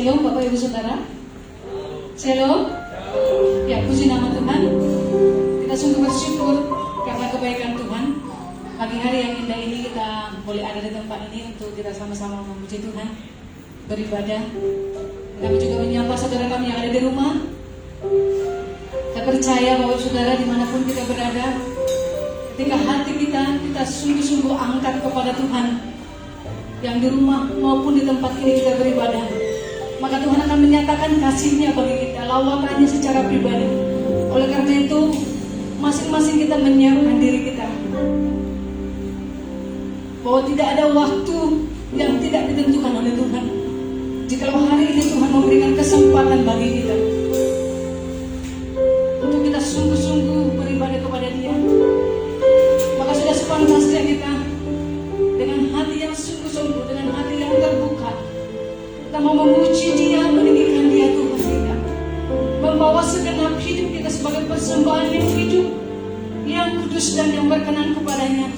Shalom Bapak Ibu Saudara. Shalom. Ya, puji nama Tuhan. Kita sungguh bersyukur karena kebaikan Tuhan. Pagi hari yang indah ini kita boleh ada di tempat ini untuk kita sama-sama memuji Tuhan, beribadah. Kami juga menyapa saudara kami yang ada di rumah. Saya percaya bahwa saudara dimanapun kita berada, ketika hati kita sungguh-sungguh angkat kepada Tuhan, yang di rumah maupun di tempat ini kita beribadah, maka Tuhan akan menyatakan kasih-Nya bagi kita, lawatannya secara pribadi. Oleh karena itu, masing-masing kita menyiapkan diri kita, bahwa tidak ada waktu yang tidak ditentukan oleh Tuhan. Jikalau hari ini Tuhan memberikan kesempatan bagi kita untuk kita sungguh-sungguh beribadah kepada Dia, maka sudah sepantasnya kita dengan hati yang sungguh-sungguh, dengan hati yang terbuka, kita mau memuji Dia, meninggikan Dia Tuhan kita, membawa segenap hidup kita sebagai persembahan yang hidup, yang kudus dan yang berkenan kepadanya.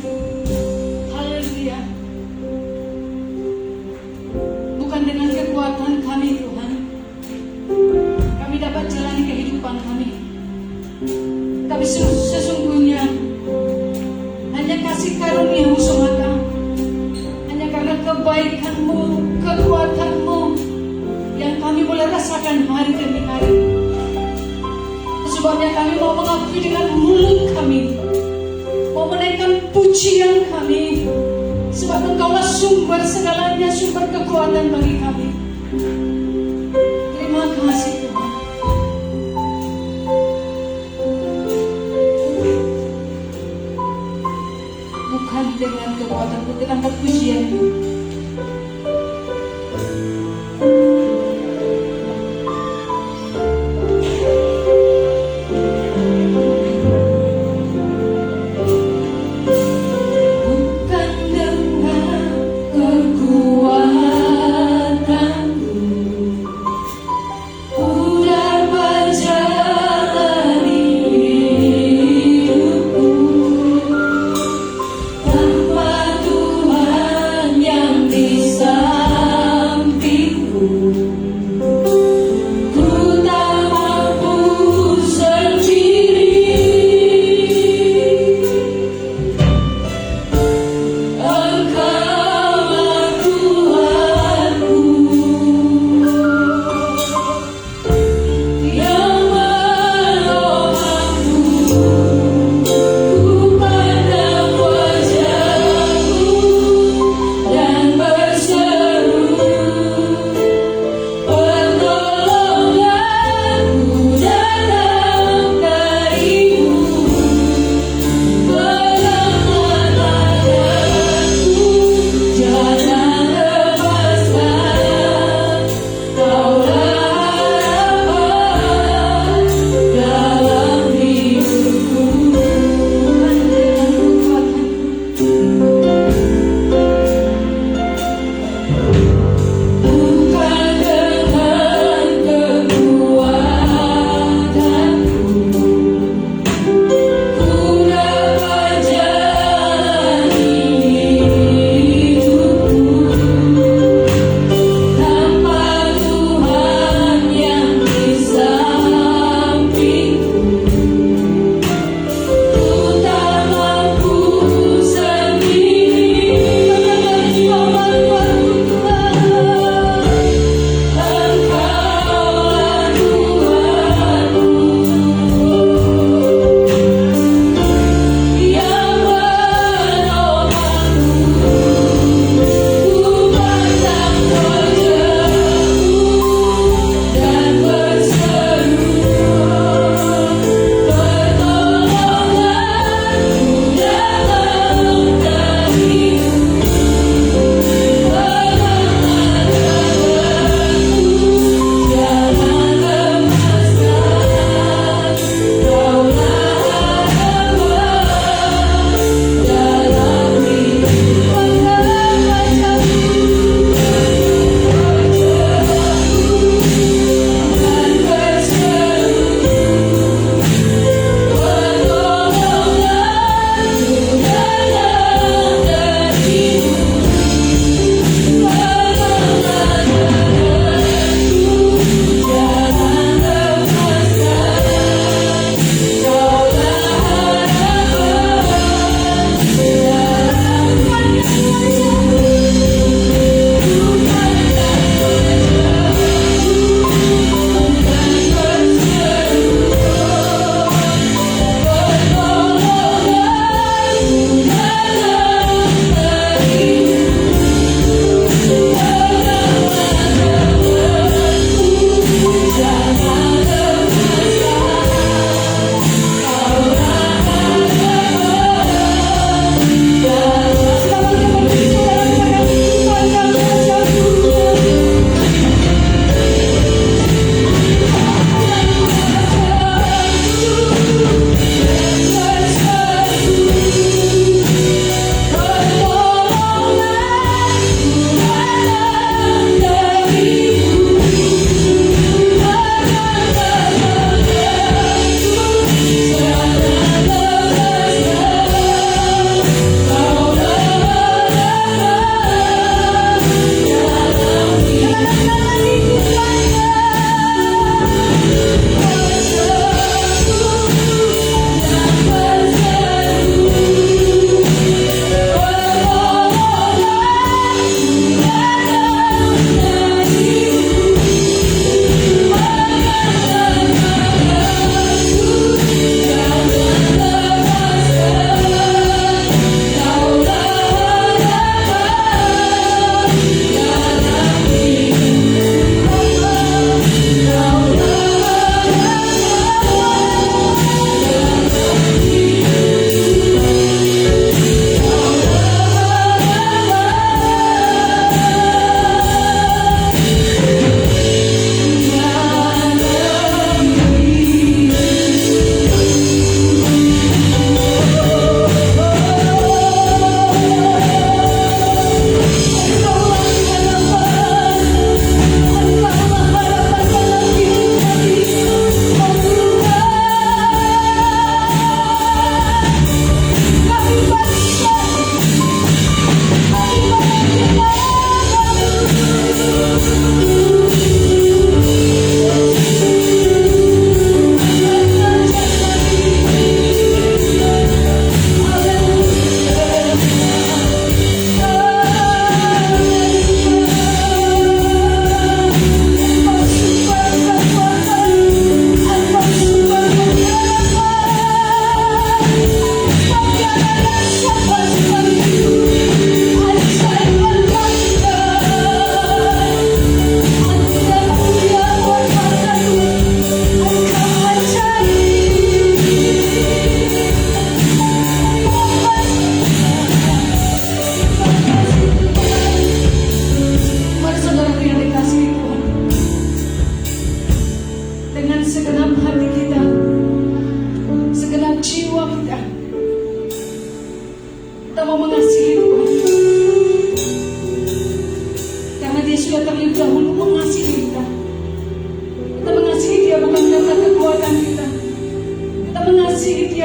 Haleluya. Bukan dengan kekuatan kami Tuhan kami dapat jalani kehidupan kami, tapi sesungguhnya hanya kasih karunia-Mu semata, hanya karena kebaikan-Mu, kekuatan-Mu yang kami boleh rasakan hari demi hari. Sebabnya kami mau mengakui dengan mulut kami, mau menaikkan pujian kami, sebab Engkaulah sumber segalanya, sumber kekuatan bagi kami. Terima kasih Tuhan. Bukan dengan kekuatan, dengan pujian-Mu. Pujian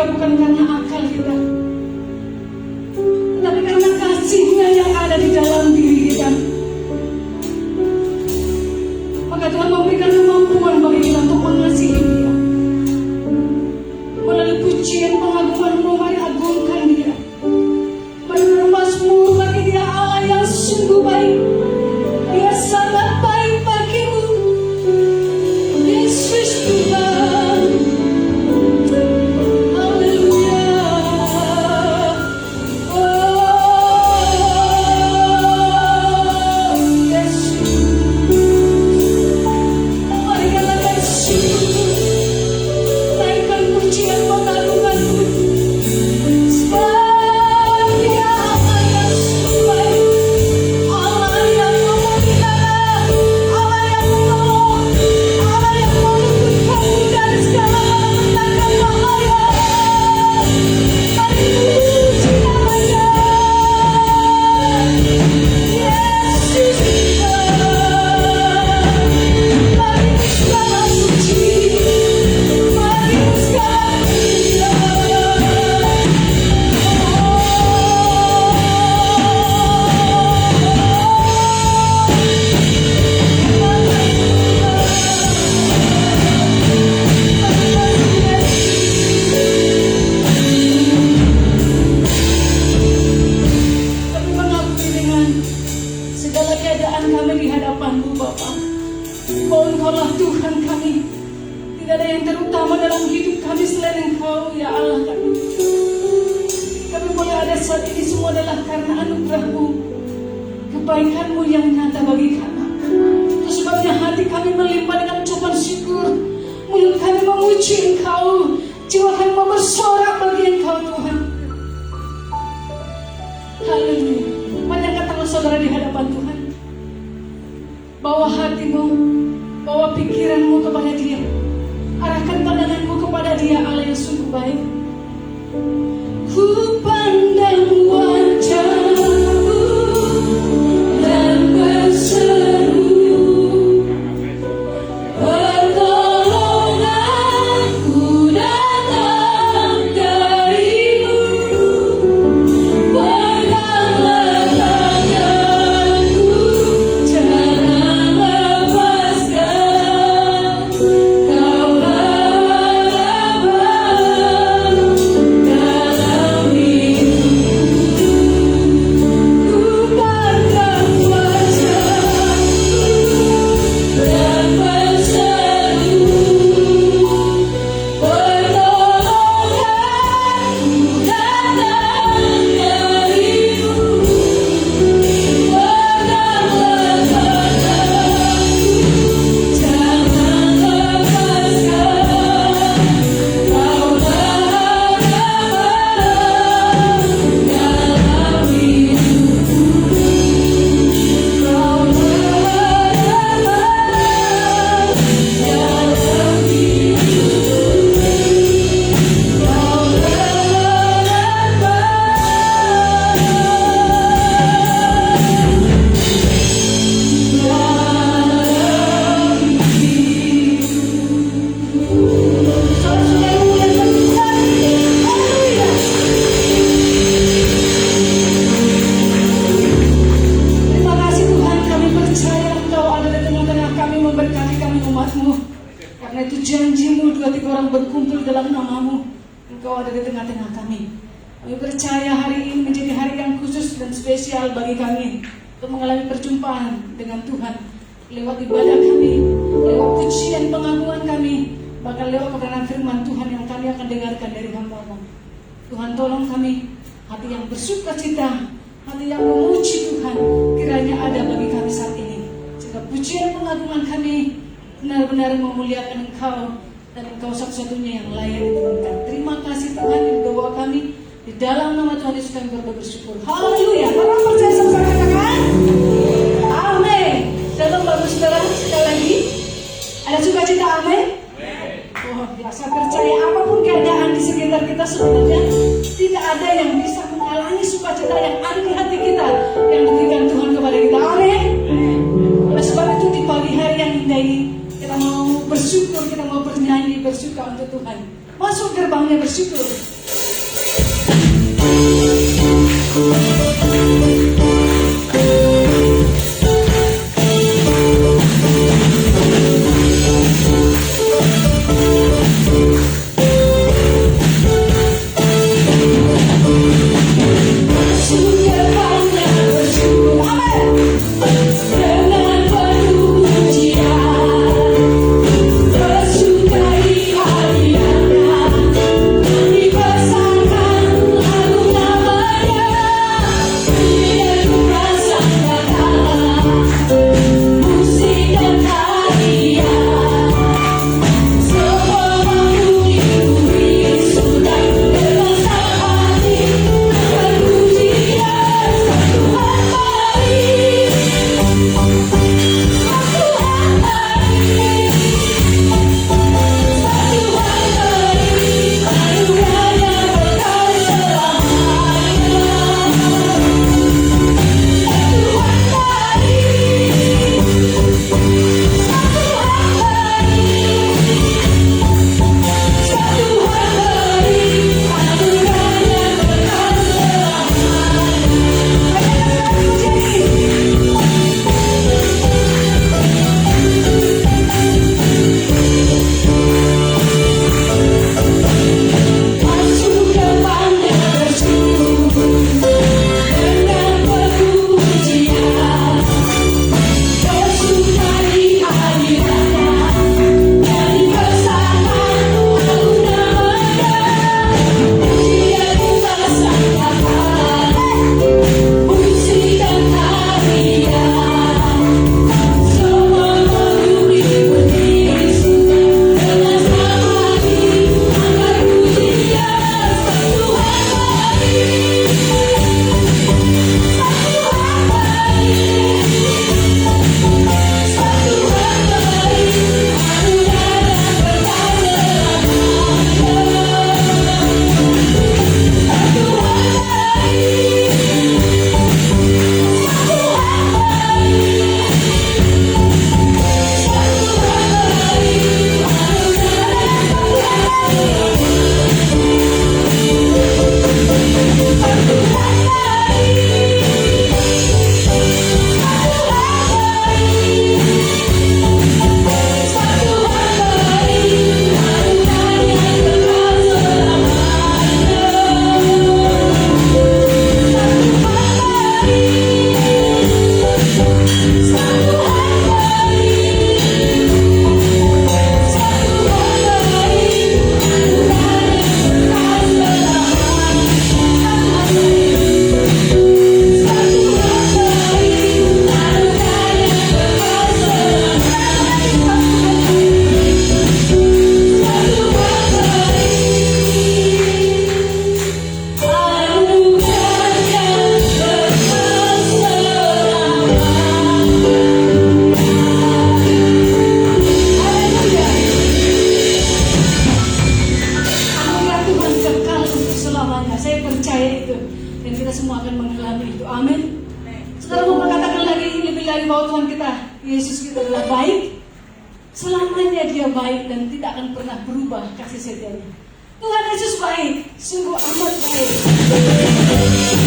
dia bukan karena akal kita, tapi karena kasih-Nya yang ada di dalam diri kita. Maka Tuhan memberikan kemampuan bagi kita untuk mengasihi Dia. Melalui pujian pengagungan-Mu, mari agungkan Dia. Mari bermazmur bagi Dia, Allah yang sungguh baik. Dia sangat baik bagimu, Yesus Tuhan. Haleluya. Oh, Yesus. Mari nyalakan syukur, naikkan pujian pengagungan-Mu. Sebab Dia Allah yang sungguh baik, Allah yang memelihara, Allah yang menolong, Allah yang meluputkanmu dari segala malapetaka bahaya. Mari puji namanya, Yesus Tuhan. Mari segala puji, mari segala Kami mengakui dengan segala keadaan kami di hadapan-Mu, Bapa, bahwa Engkaulah Tuhan kami. Tidak ada yang terutama dalam hidup kami selain Engkau, ya Allah kami. Kami boleh ada saat ini semua adalah karena anugerah-Mu, kebaikan-Mu yang nyata bagi kami. Itu sebabnya hati kami melimpah dengan ucapan syukur, mulut kami memuji Engkau, jiwa kami mau bersorak bagi Engkau, Tuhan. Haleluya. Panjangkan tangan saudara di hadapan Tuhan. Bawa hatimu, bawa pikiranmu kepada Dia. Arahkan pandanganmu kepada Dia, Allah yang sungguh baik. Ku pandang wajah-Mu dan berseru, pertolonganku datang dari-Mu. Peganglah tanganku, jangan lepaskan. Kaulah harapan dalam Kami percaya hari ini menjadi hari yang khusus dan spesial bagi kami untuk mengalami perjumpaan dengan Tuhan lewat ibadah kami, lewat pujian pengagungan kami, bahkan lewat kebenaran firman Tuhan yang kami akan dengarkan dari hamba-Mu. Tuhan tolong kami, hati yang bersuka cita, hati yang memuji Tuhan kiranya ada bagi kami saat ini, sehingga pujian pengagungan kami benar-benar memuliakan Engkau dan Engkau satu-satunya yang layak diturunkan. Terima kasih Tuhan di doa kami, di dalam nama Tuhan Yesus kami bersyukur. Haleluya. Orang percaya sama-sama katakan amin. Shalom Bapak Saudara, sekali lagi ada sukacita, amin. Oh ya, saya percaya apapun keadaan di sekitar kita sebenarnya tidak ada yang bisa menghalangi sukacita yang ada di hati kita yang diberikan Tuhan kepada kita, amin. Oleh sebab itu di pagi hari yang indah ini kita mau bersyukur, kita mau bernyanyi hati bersyukur untuk Tuhan. Masuk gerbangnya bersyukur. Yesus kita adalah baik, selamanya dia baik dan tidak akan pernah berubah kasih setianya. Tuhan Yesus baik, sungguh amat baik. Terima kasih.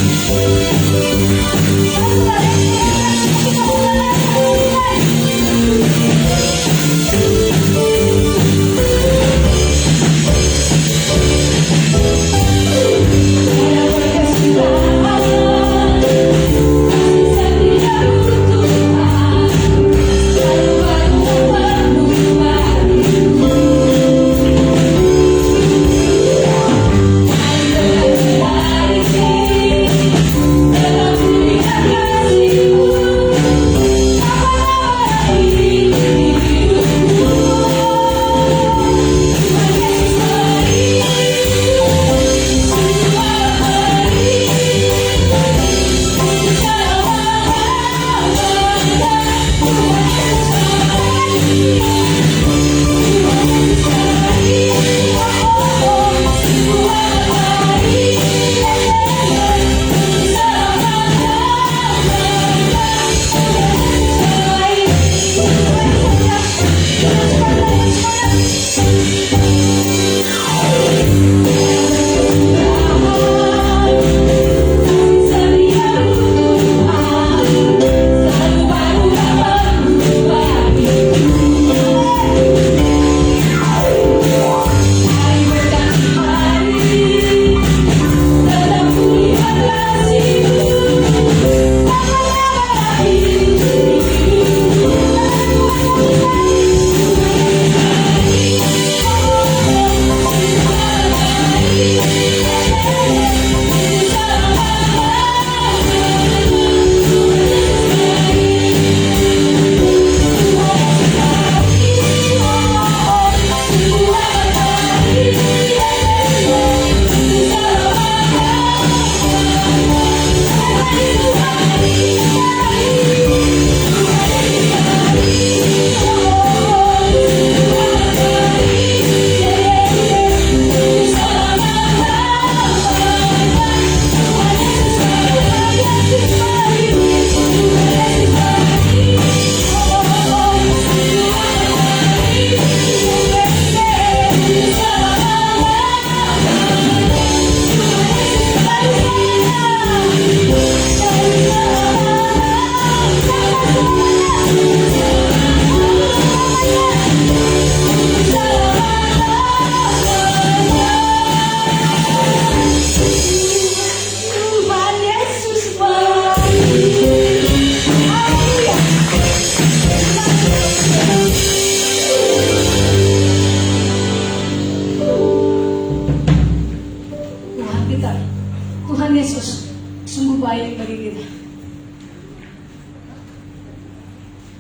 Yesus sungguh baik bagi kita.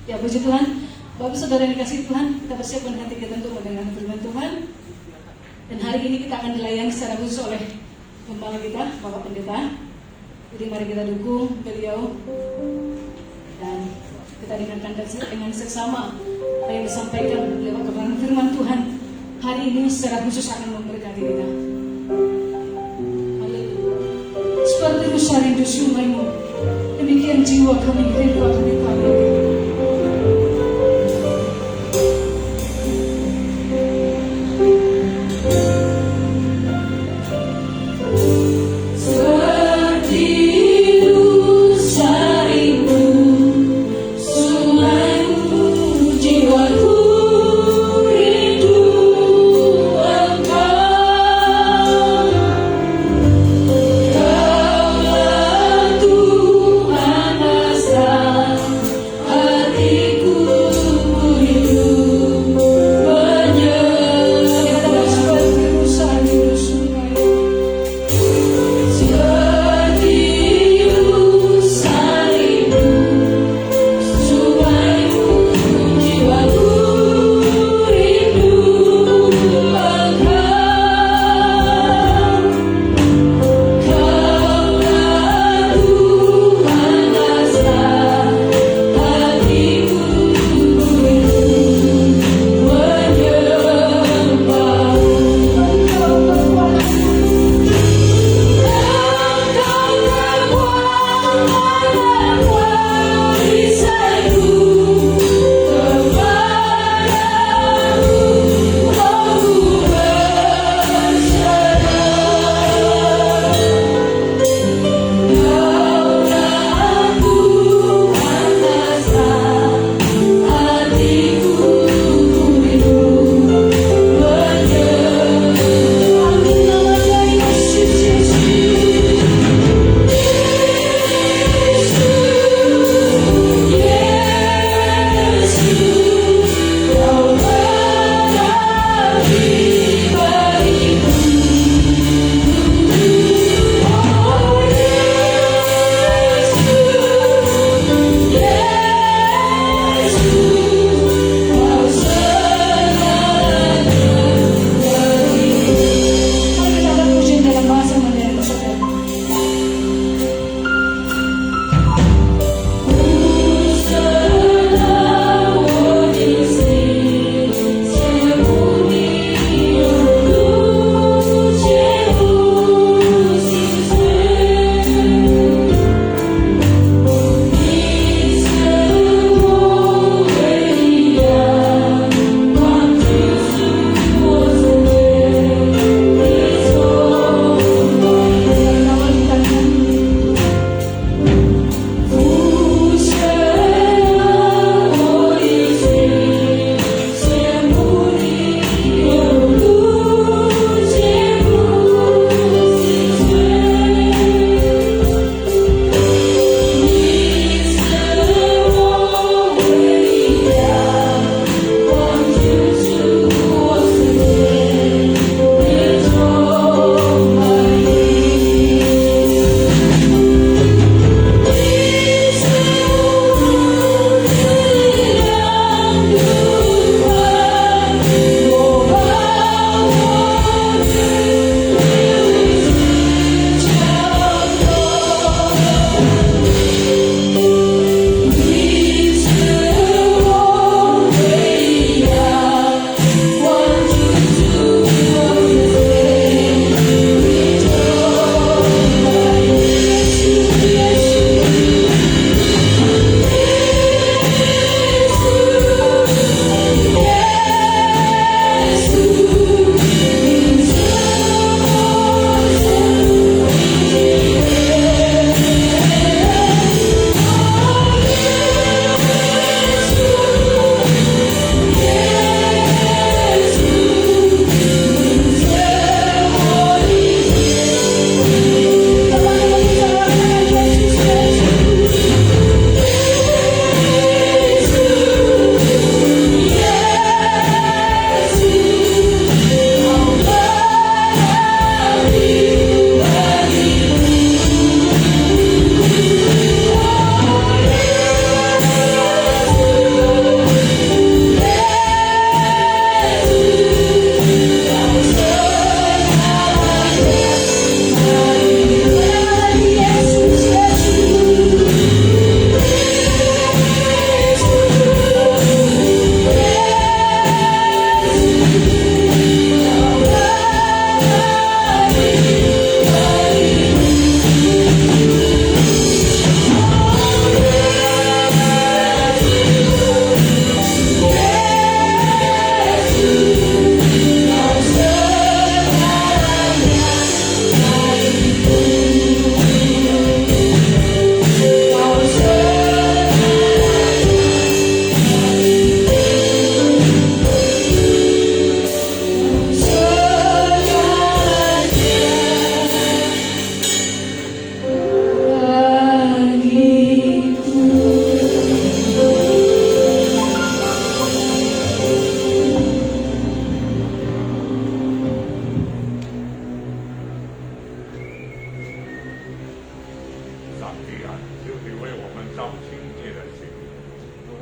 Ya puji Tuhan, Bapak Saudara yang dikasihi Tuhan, kita persiapkan hati kita untuk mendengar firman Tuhan. Dan hari ini kita akan dilayani secara khusus oleh gembala kita, Bapak Pendeta. Jadi mari kita dukung beliau dan kita dengarkan dengan seksama apa yang disampaikan lewat kebenaran firman Tuhan hari ini secara khusus akan memberkati kita. Haleluya. Seperti rusa rindu sungaimu, demikian jiwa kami rindu akan Engkau.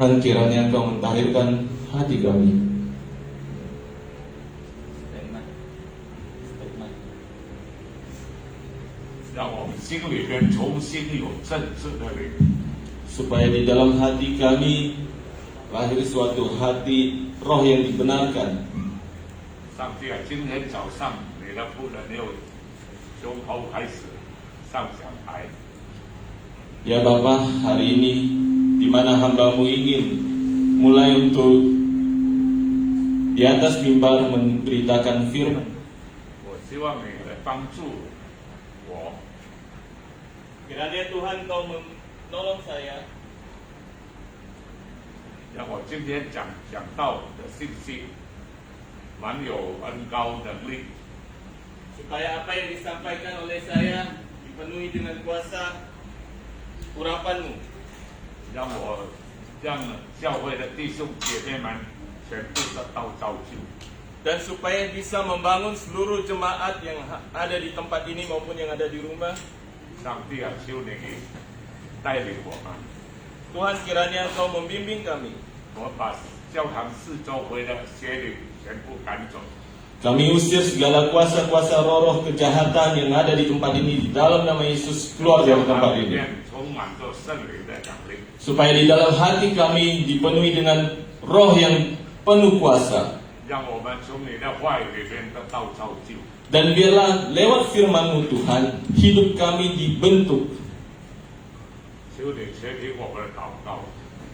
Tuhan, kiranya Engkau mentahirkan hati kami. Supaya di dalam hati kami lahir suatu hati roh yang dibenarkan. Ya Bapa, hari ini di mana hamba-Mu ingin mulai untuk di atas mimbar memberitakan firman. Kiranya Tuhan Kau menolong saya. 让我今天讲道的信息蛮有恩高能力， supaya apa yang disampaikan oleh saya dipenuhi dengan kuasa urapan-Mu, 让教会的弟兄姐妹们全部得到造就， dan supaya bisa membangun seluruh jemaat yang ada di tempat ini maupun yang ada di rumah. 上帝啊，求你带领我们， Tuhan, kiranya Engkau membimbing kami. 我把教堂四周围的邪灵全部赶走， Kami usir segala kuasa-kuasa roh-roh kejahatan yang ada di tempat ini di dalam nama Yesus, keluar dari 教 tempat 堂里 ini. 面充满着圣灵的能力， Supaya di dalam hati kami dipenuhi dengan roh yang penuh kuasa. 让我们从你的话语里面得到造就。 Dan biarlah lewat firman-Mu Tuhan, hidup kami dibentuk. 求你垂听我们的祷告，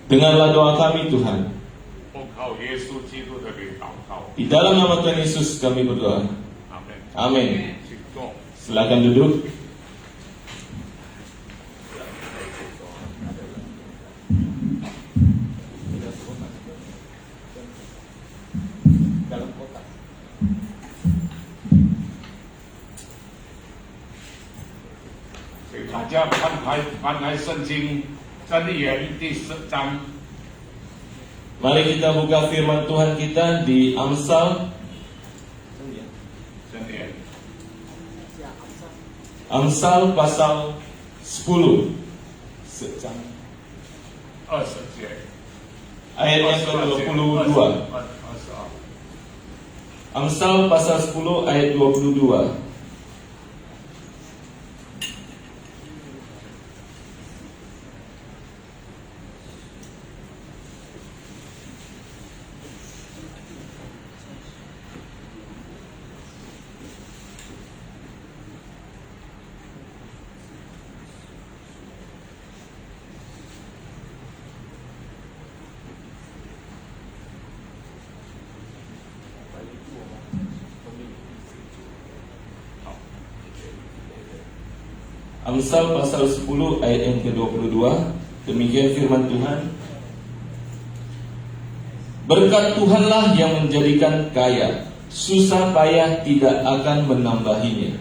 Dengarlah doa kami Tuhan. 奉靠耶稣基督的名祷告， Di dalam nama Tuhan Yesus kami berdoa. 阿门。 Amin. 请坐。 Silakan duduk. Dalam kotak. 请大家翻开圣经箴言第10章。 Mari kita buka firman Tuhan kita di Amsal. Amsal pasal 10. 20节。 Ayat yang ke-22. Amsal pasal 10 ayat 22. Amsal pasal 10 ayat yang ke-22. Demikian firman Tuhan. Berkat Tuhanlah yang menjadikan kaya, susah payah tidak akan menambahinya.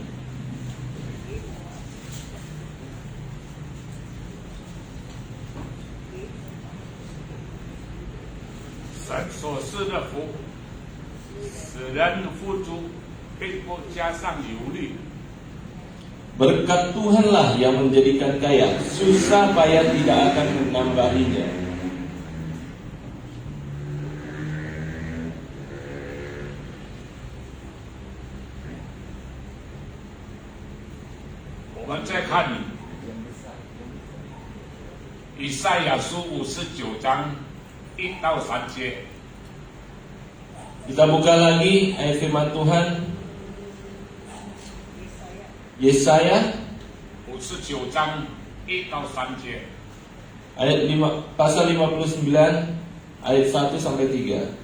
Berkat Tuhanlah yang menjadikan kaya, susah payah tidak akan menambahinya. Kita 看以赛亚书59章1到3节。 Kita buka lagi ayat firman Tuhan. Yesaya 59章1到3节。 ayat 5, pasal 59 ayat 1 sampai 3.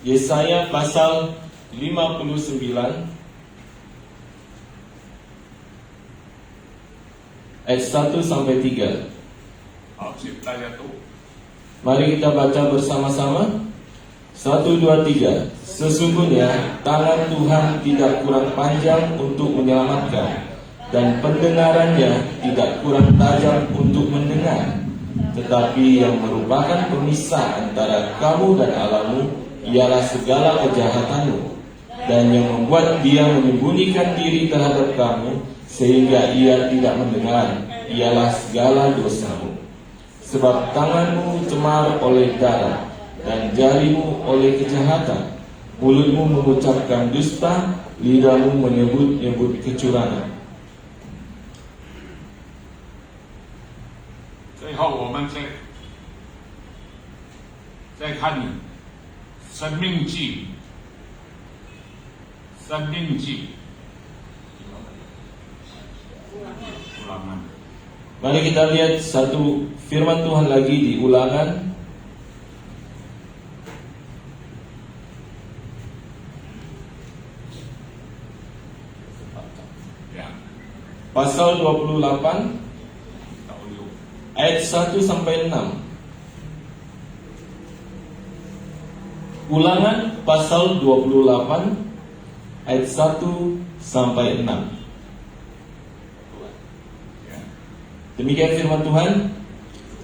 Yesaya pasal 59 ayat 1 sampai 3. 好，请大家读。 Mari kita baca bersama-sama. 1, 2, 3. Sesungguhnya tangan Tuhan tidak kurang panjang untuk menyelamatkan, dan pendengarannya tidak kurang tajam untuk mendengar. Tetapi yang merupakan pemisah antara kamu dan Allahmu ialah segala kejahatanmu, dan yang membuat dia menyembunyikan diri terhadap kamu sehingga ia tidak mendengar. ialah segala dosamu. Sebab tanganmu cemar oleh darah, dan jarimu oleh kejahatan. Mulutmu mengucapkan dusta, lidahmu menyebut-nyebut kecurangan. 最后，我们再看《生命记》，《生命记》Ulangan. Mari kita lihat satu firman Tuhan lagi di Ulangan Ya, pasal 28 ayat 1 sampai 6. Ulangan pasal 28 ayat 1 sampai 6. Demikian firman Tuhan,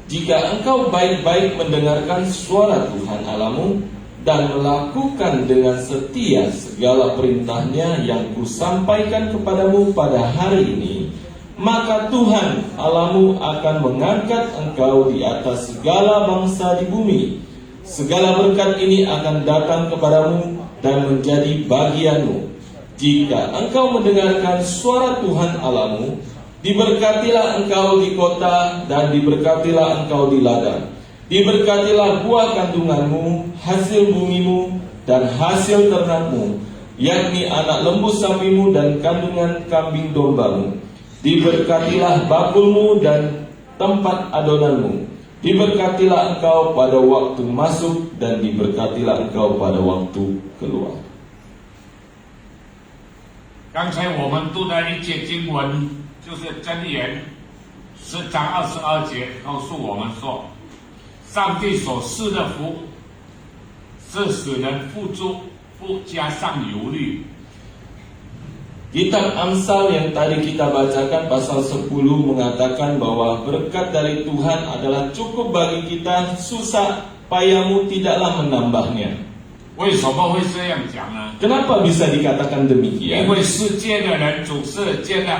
jika engkau baik-baik mendengarkan suara Tuhan Allahmu dan melakukan dengan setia segala perintahnya yang kusampaikan kepadamu pada hari ini, maka Tuhan Allahmu akan mengangkat engkau di atas segala bangsa di bumi. Segala berkat ini akan datang kepadamu dan menjadi bagianmu. Jika engkau mendengarkan suara Tuhan Allahmu, diberkatilah engkau di kota dan diberkatilah engkau di ladang. Diberkatilah buah kandunganmu, hasil bumimu, dan hasil ternakmu, yakni anak lembu sapimu dan kandungan kambing dombamu. Diberkatilah bakulmu dan tempat adonanmu. Diberkatilah engkau pada waktu masuk dan diberkatilah engkau pada waktu keluar. 刚才我们读的一节经文，就是箴言10章22节，告诉我们说，上帝所赐的福是使人富足，不加上忧虑。 Kitab Amsal yang tadi kita bacakan pasal 10 mengatakan bahwa berkat dari Tuhan adalah cukup bagi kita, susah payahmu tidaklah menambahnya. 为什么会这样讲呢？ Kenapa bisa dikatakan 因 demikian? 为世界的人主世界的，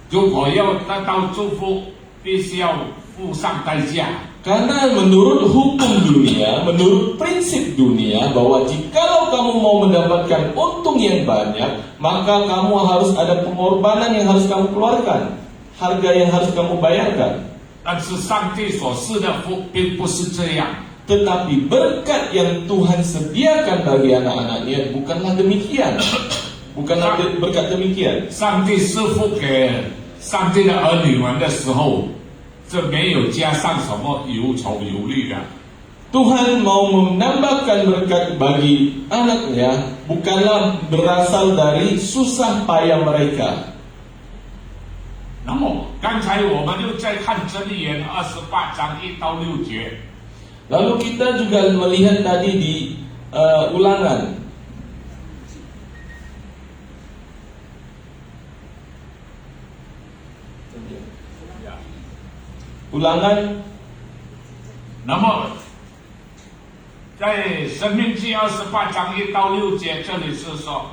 如果要得到祝福，必须要付上代价。 Karena menurut hukum dunia, menurut prinsip dunia, bahwa jikalau kamu mau mendapatkan untung yang banyak, maka kamu harus ada pengorbanan yang harus kamu keluarkan, harga yang harus kamu bayarkan. 但是上帝所赐的福并不是这样。 Tetapi berkat yang Tuhan sediakan bagi anak-anaknya bukanlah demikian. Bukanlah berkat demikian. 上帝赐福给上帝的儿女们的时候，这没有加上什么忧愁忧虑的。 Tuhan mau menambahkan berkat bagi anaknya bukanlah berasal dari susah payah mereka. 那么刚才我们又在看箴言28章1到6节， Lalu kita juga melihat tadi di Ulangan. Ulangan. 那么在《生命记》28章1到6节，这里是说，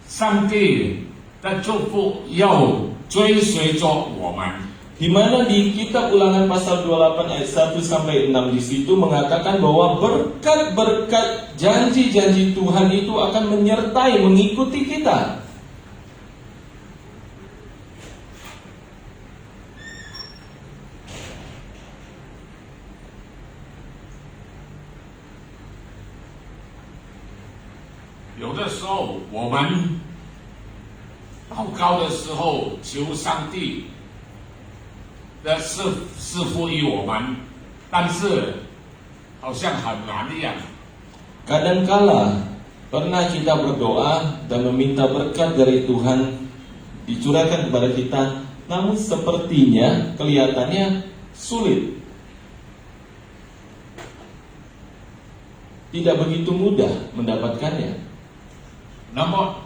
上帝的祝福要追随着我们。 Di mana di kitab Ulangan pasal 28 ayat 1 sampai 6 di situ mengatakan bahwa berkat-berkat janji-janji Tuhan itu akan menyertai, mengikuti kita. Ada 有的时候，我们祷告的时候，求上帝 的赐福于我们，但是好像很难一样。 Kadangkala pernah kita berdoa dan meminta berkat dari Tuhan dicurahkan kepada kita, namun sepertinya kelihatannya sulit. Tidak begitu mudah mendapatkannya. 那么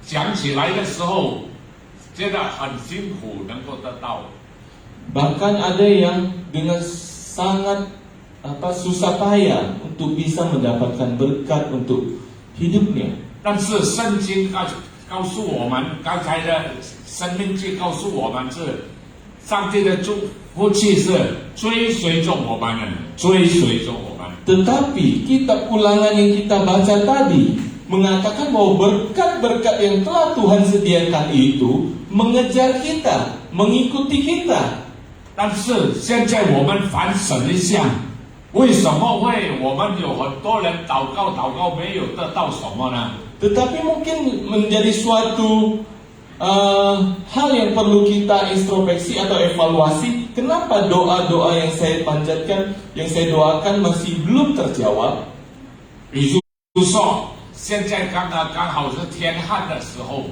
讲起来的时候，觉得很辛苦，能够得到。 Bahkan ada yang dengan sangat susah payah untuk bisa mendapatkan berkat untuk hidupnya. 但是圣经告诉我们，刚才的生命记告诉我们是，上帝的祝福气是追随着我们的，追随着我们。 Tetapi kitab Ulangan yang kita baca tadi mengatakan bahwa berkat-berkat yang telah Tuhan sediakan itu mengejar kita, mengikuti kita. 但是现在我们反省一下，为什么会我们有很多人祷告没有得到什么呢？ Tetapi mungkin menjadi suatu hal yang perlu kita introspeksi atau evaluasi. Kenapa doa-doa yang saya panjatkan, yang saya doakan masih belum terjawab? 比如说，现在刚好是天旱的时候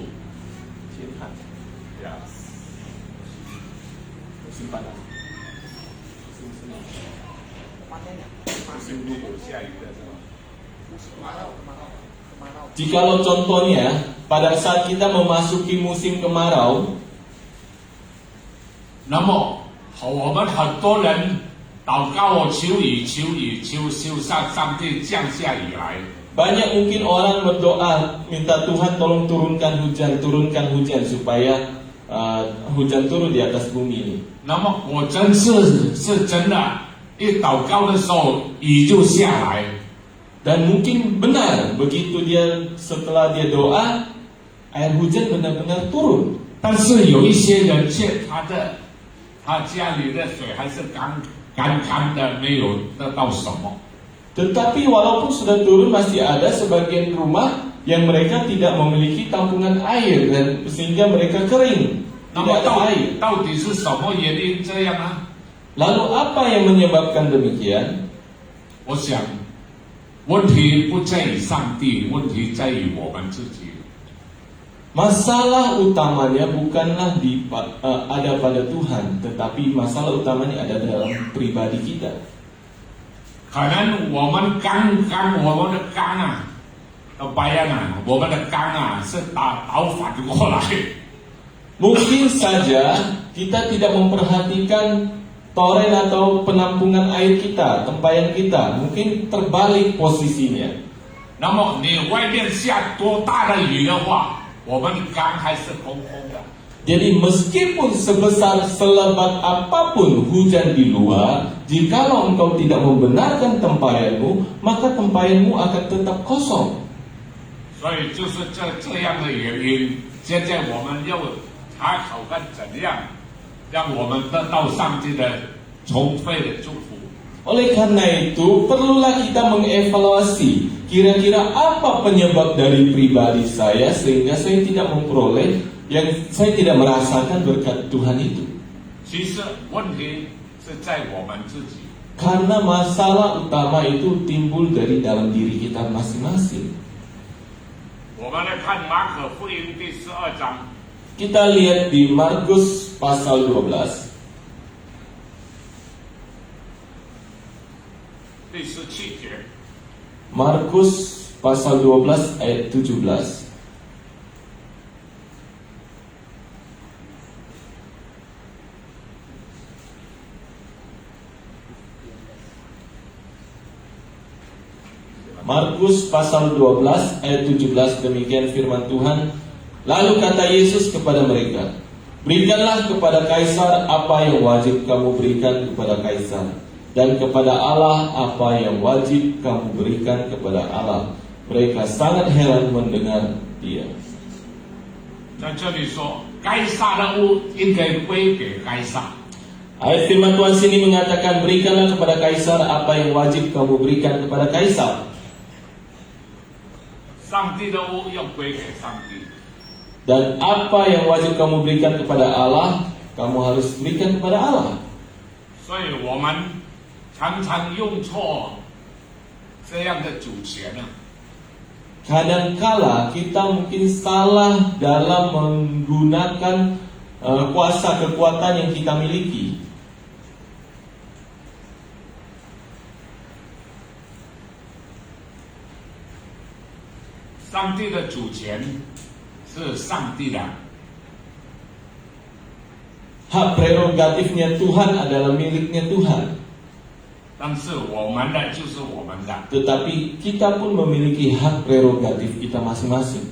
，Jikalau contohnya pada saat kita memasuki musim kemarau, 那么我们很多人祷告求雨，求上帝降下雨来。 banyak mungkin orang berdoa minta Tuhan tolong turunkan hujan supaya hujan turun di atas bumi ini. 那么我真是真的，一祷告的时候雨就下来。 Dan mungkin benar begitu dia setelah dia doa air hujan benar-benar turun. 但是有一些人却他家里的水还是干的，没有得到什么。 Tetapi walaupun sudah turun masih ada sebagian rumah yang mereka tidak memiliki tampungan air dan sehingga mereka kering. 那么 Tidak ada air. 到底是什么原因这样呢？ Lalu apa yang menyebabkan demikian? 我想，问题不在于上帝，问题在于我们自己。 Masalah utamanya bukanlah ada pada Tuhan, tetapi masalah utamanya ada dalam pribadi kita. 可能我们我们的肝啊，白羊啊，我们的肝啊是倒反过来。 Mungkin saja kita tidak memperhatikan toren atau penampungan air kita, tempayan kita, mungkin terbalik posisinya. 那么你外面下多大的雨的话，我们的肝还是空空的。 Jadi meskipun sebesar selebat apapun hujan di luar, jikalau engkau tidak membenarkan tempayanmu, maka tempayanmu akan tetap kosong. 所以就是这样的原因，现在我们要查考看怎样让我们得到上帝的充分的祝福。 Oleh karena itu, perlulah kita mengevaluasi kira-kira apa penyebab dari pribadi saya sehingga saya tidak memperoleh yang saya tidak merasakan berkat Tuhan itu. 其实问题是在我们自己。 Karena masalah utama itu timbul dari dalam diri kita masing-masing. 我们来看马可福音第12章 Kita lihat di Markus pasal 12. 第17节。 Markus pasal 12 ayat 17. Markus pasal 12 ayat 17, demikian firman Tuhan. Lalu kata Yesus kepada mereka, berikanlah kepada Kaisar apa yang wajib kamu berikan kepada Kaisar, dan kepada Allah apa yang wajib kamu berikan kepada Allah. Mereka sangat heran mendengar dia. 在这里说，该撒的物应该归给该撒。 Ayat firman Tuhan sini mengatakan, berikanlah kepada Kaisar apa yang wajib kamu berikan kepada Kaisar, 上帝的物要归给上帝。 dan apa yang wajib kamu berikan kepada Allah, kamu harus berikan kepada Allah. 所以我们常常用错这样的主权呢。 Kadangkala kita mungkin salah dalam menggunakan kuasa kekuatan yang kita miliki. 上帝的主权是上帝的， Hak prerogatifnya Tuhan adalah miliknya Tuhan. 但是我们的就是我们的。 Tetapi kita pun memiliki hak prerogatif kita masing-masing.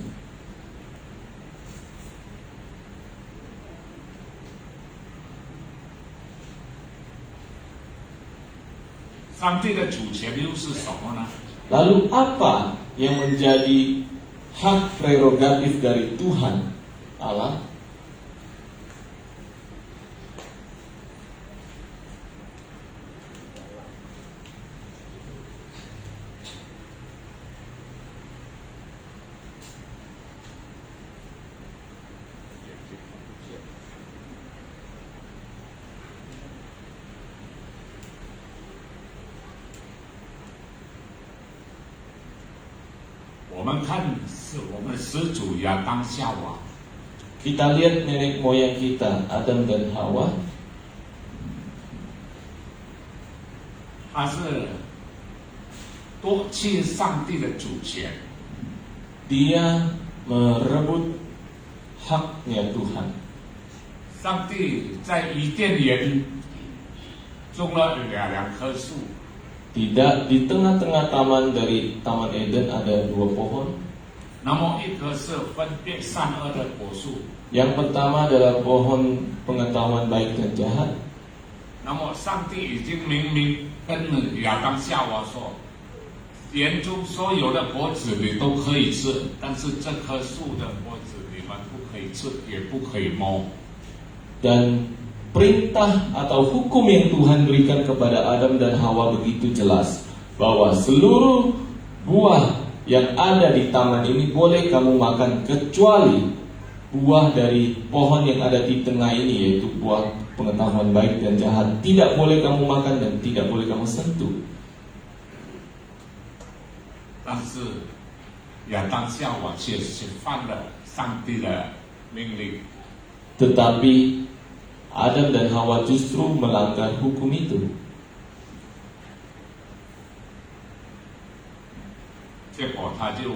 上帝的主权又是什么呢？ Lalu apa yang menjadi hak prerogatif dari Tuhan Allah? 我们看是我们始祖亚当夏娃， Kita lihat nenek moyang kita, Adam dan Hawa. 他是夺去上帝的主权， Dia merebut haknya Tuhan. 上帝在伊甸园种了两棵树， Tidak, di tengah-tengah taman dari Taman Eden ada 2 pohon. 那么一棵是分别善恶的果树， Yang pertama adalah pohon pengetahuan baik dan jahat. 那么上帝已经明明跟亚当夏娃说，园中所有的果子你都可以吃，但是这棵树的果子你们不可以吃，也不可以摸。 Dan perintah atau hukum yang Tuhan berikan kepada Adam dan Hawa begitu jelas, bahwa seluruh buah yang ada di taman ini boleh kamu makan kecuali buah dari pohon yang ada di tengah ini, yaitu buah pengetahuan baik dan jahat. Tidak boleh kamu makan dan tidak boleh kamu sentuh. 但是亚当夏娃却是犯了上帝的命令， Tetapi Adam dan Hawa justru melanggar hukum itu. 结果他就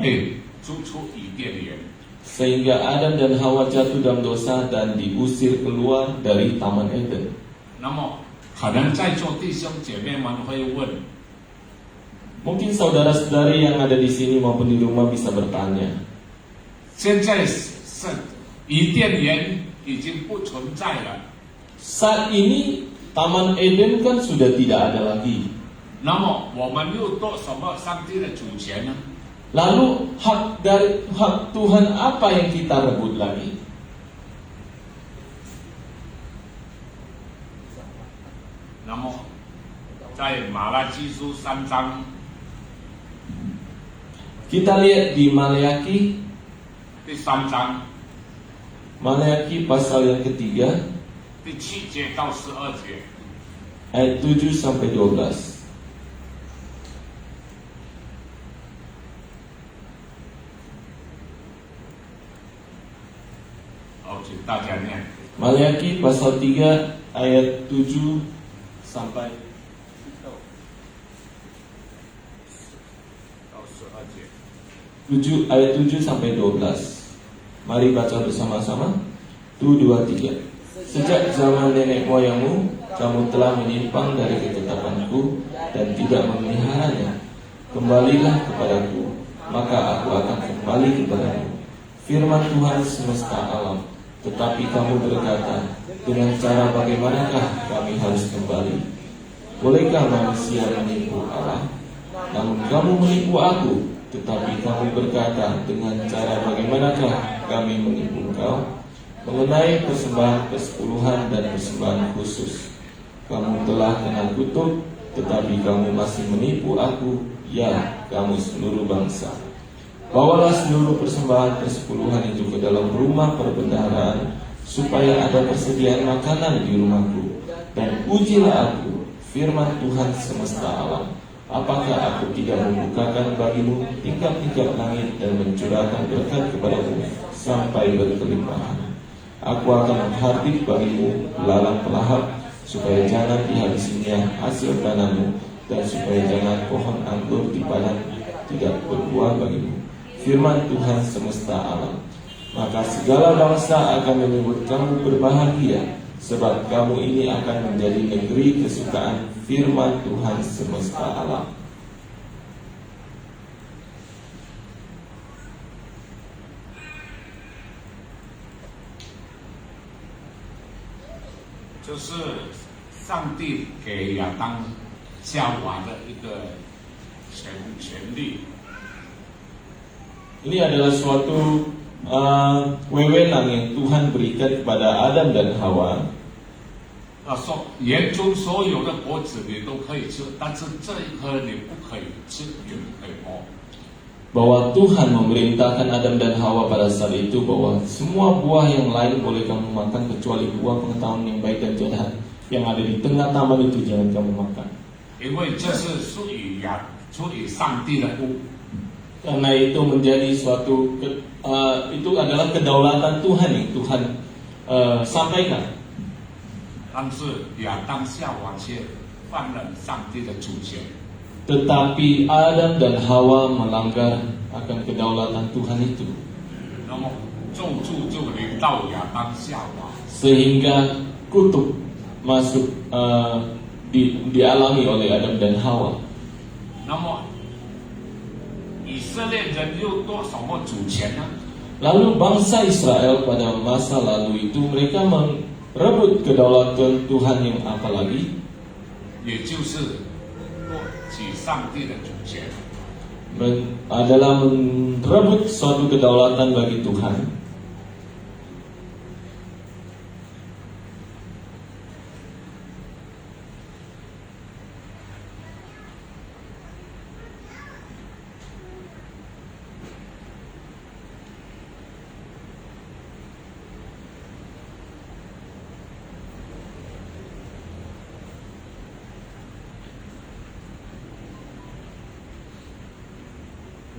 被逐出伊甸园。 Sehingga Adam dan Hawa jatuh dalam dosa dan diusir keluar dari Taman Eden. 那么，可能在座弟兄姐妹们会问： Mungkin saudara-saudari yang ada di sini maupun di rumah bisa bertanya, 现在是伊甸园已经不存在了， saat ini Taman Eden kan sudah tidak ada lagi. 那么我们又夺什么上帝的主权呢？ Lalu hak Tuhan apa yang kita rebut lagi? 那么，在马拉基书3章 Kita lihat di Maleakhi, 第3章 Maleakhi pasal yang ketiga, 第7节到12节， ayat 7 sampai 12. 好，请大家念。 Maleakhi pasal 3 ayat 7 sampai 到12节， ayat 7 sampai 12. Mari baca bersama-sama. 1, 2, 3. Sejak zaman nenek moyangmu, kamu telah menyimpang dari ketetapanku dan tidak memeliharanya. Kembalilah kepadaku, maka aku akan kembali kepadamu. Firman Tuhan semesta alam. Tetapi kamu berkata, dengan cara bagaimanakah kami harus kembali? Bolehkah manusia menipu Allah? Namun kamu menipu aku. Tetapi kamu berkata, dengan cara bagaimanakah kami menipu engkau? Mengenai persembahan persepuluhan dan persembahan khusus, kamu telah kena kutuk, tetapi kamu masih menipu aku, ya kamu seluruh bangsa. Bawalah seluruh persembahan persepuluhan itu ke dalam rumah perbendaharaan, supaya ada persediaan makanan di rumahku. Dan ujilah aku, firman Tuhan semesta alam. Apakah aku tidak membukakan bagimu tingkap-tingkap langit dan mencurahkan berkat kepadamu sampai berkelimpahan? Aku akan menghardik bagimu lalang pelahap, supaya jangan dihabisinya hasil tanammu, dan supaya jangan pohon anggur di padang tidak berbuah bagimu. Firman Tuhan semesta alam. Maka segala bangsa akan menyebut kamu berbahagia, sebab kamu ini akan menjadi negeri kesukaan firman Tuhan semesta alam. 就是上帝给亚当夏娃的一个权利。 Ini adalah suatu wewenang yang Tuhan berikan kepada Adam dan Hawa. 他说：“园中所有的果子你都可以吃，但是这一颗你不可以吃，也不可以摸。” Bahwa Tuhan memerintahkan Adam dan Hawa pada saat itu bahwa semua buah yang lain boleh kamu makan kecuali buah pengetahuan yang baik dan jahat yang ada di tengah taman itu jangan kamu makan. 因为这是属于上帝的物。 Karena itu menjadi suatu itu adalah kedaulatan Tuhan yang Tuhan sampaikan. 但是亚当夏娃却犯了上帝的主权。 Tetapi Adam dan Hawa melanggar akan kedaulatan Tuhan itu. 那么咒诅就临到亚当夏娃。 Sehingga kutuk masuk dialami oleh Adam dan Hawa. 那么以色列人又多什么主权呢？ Lalu bangsa Israel pada masa lalu itu mereka merebut kedaulatan Tuhan yang apa lagi? 也就是夺取上帝的主权。 Adalah merebut suatu kedaulatan bagi Tuhan.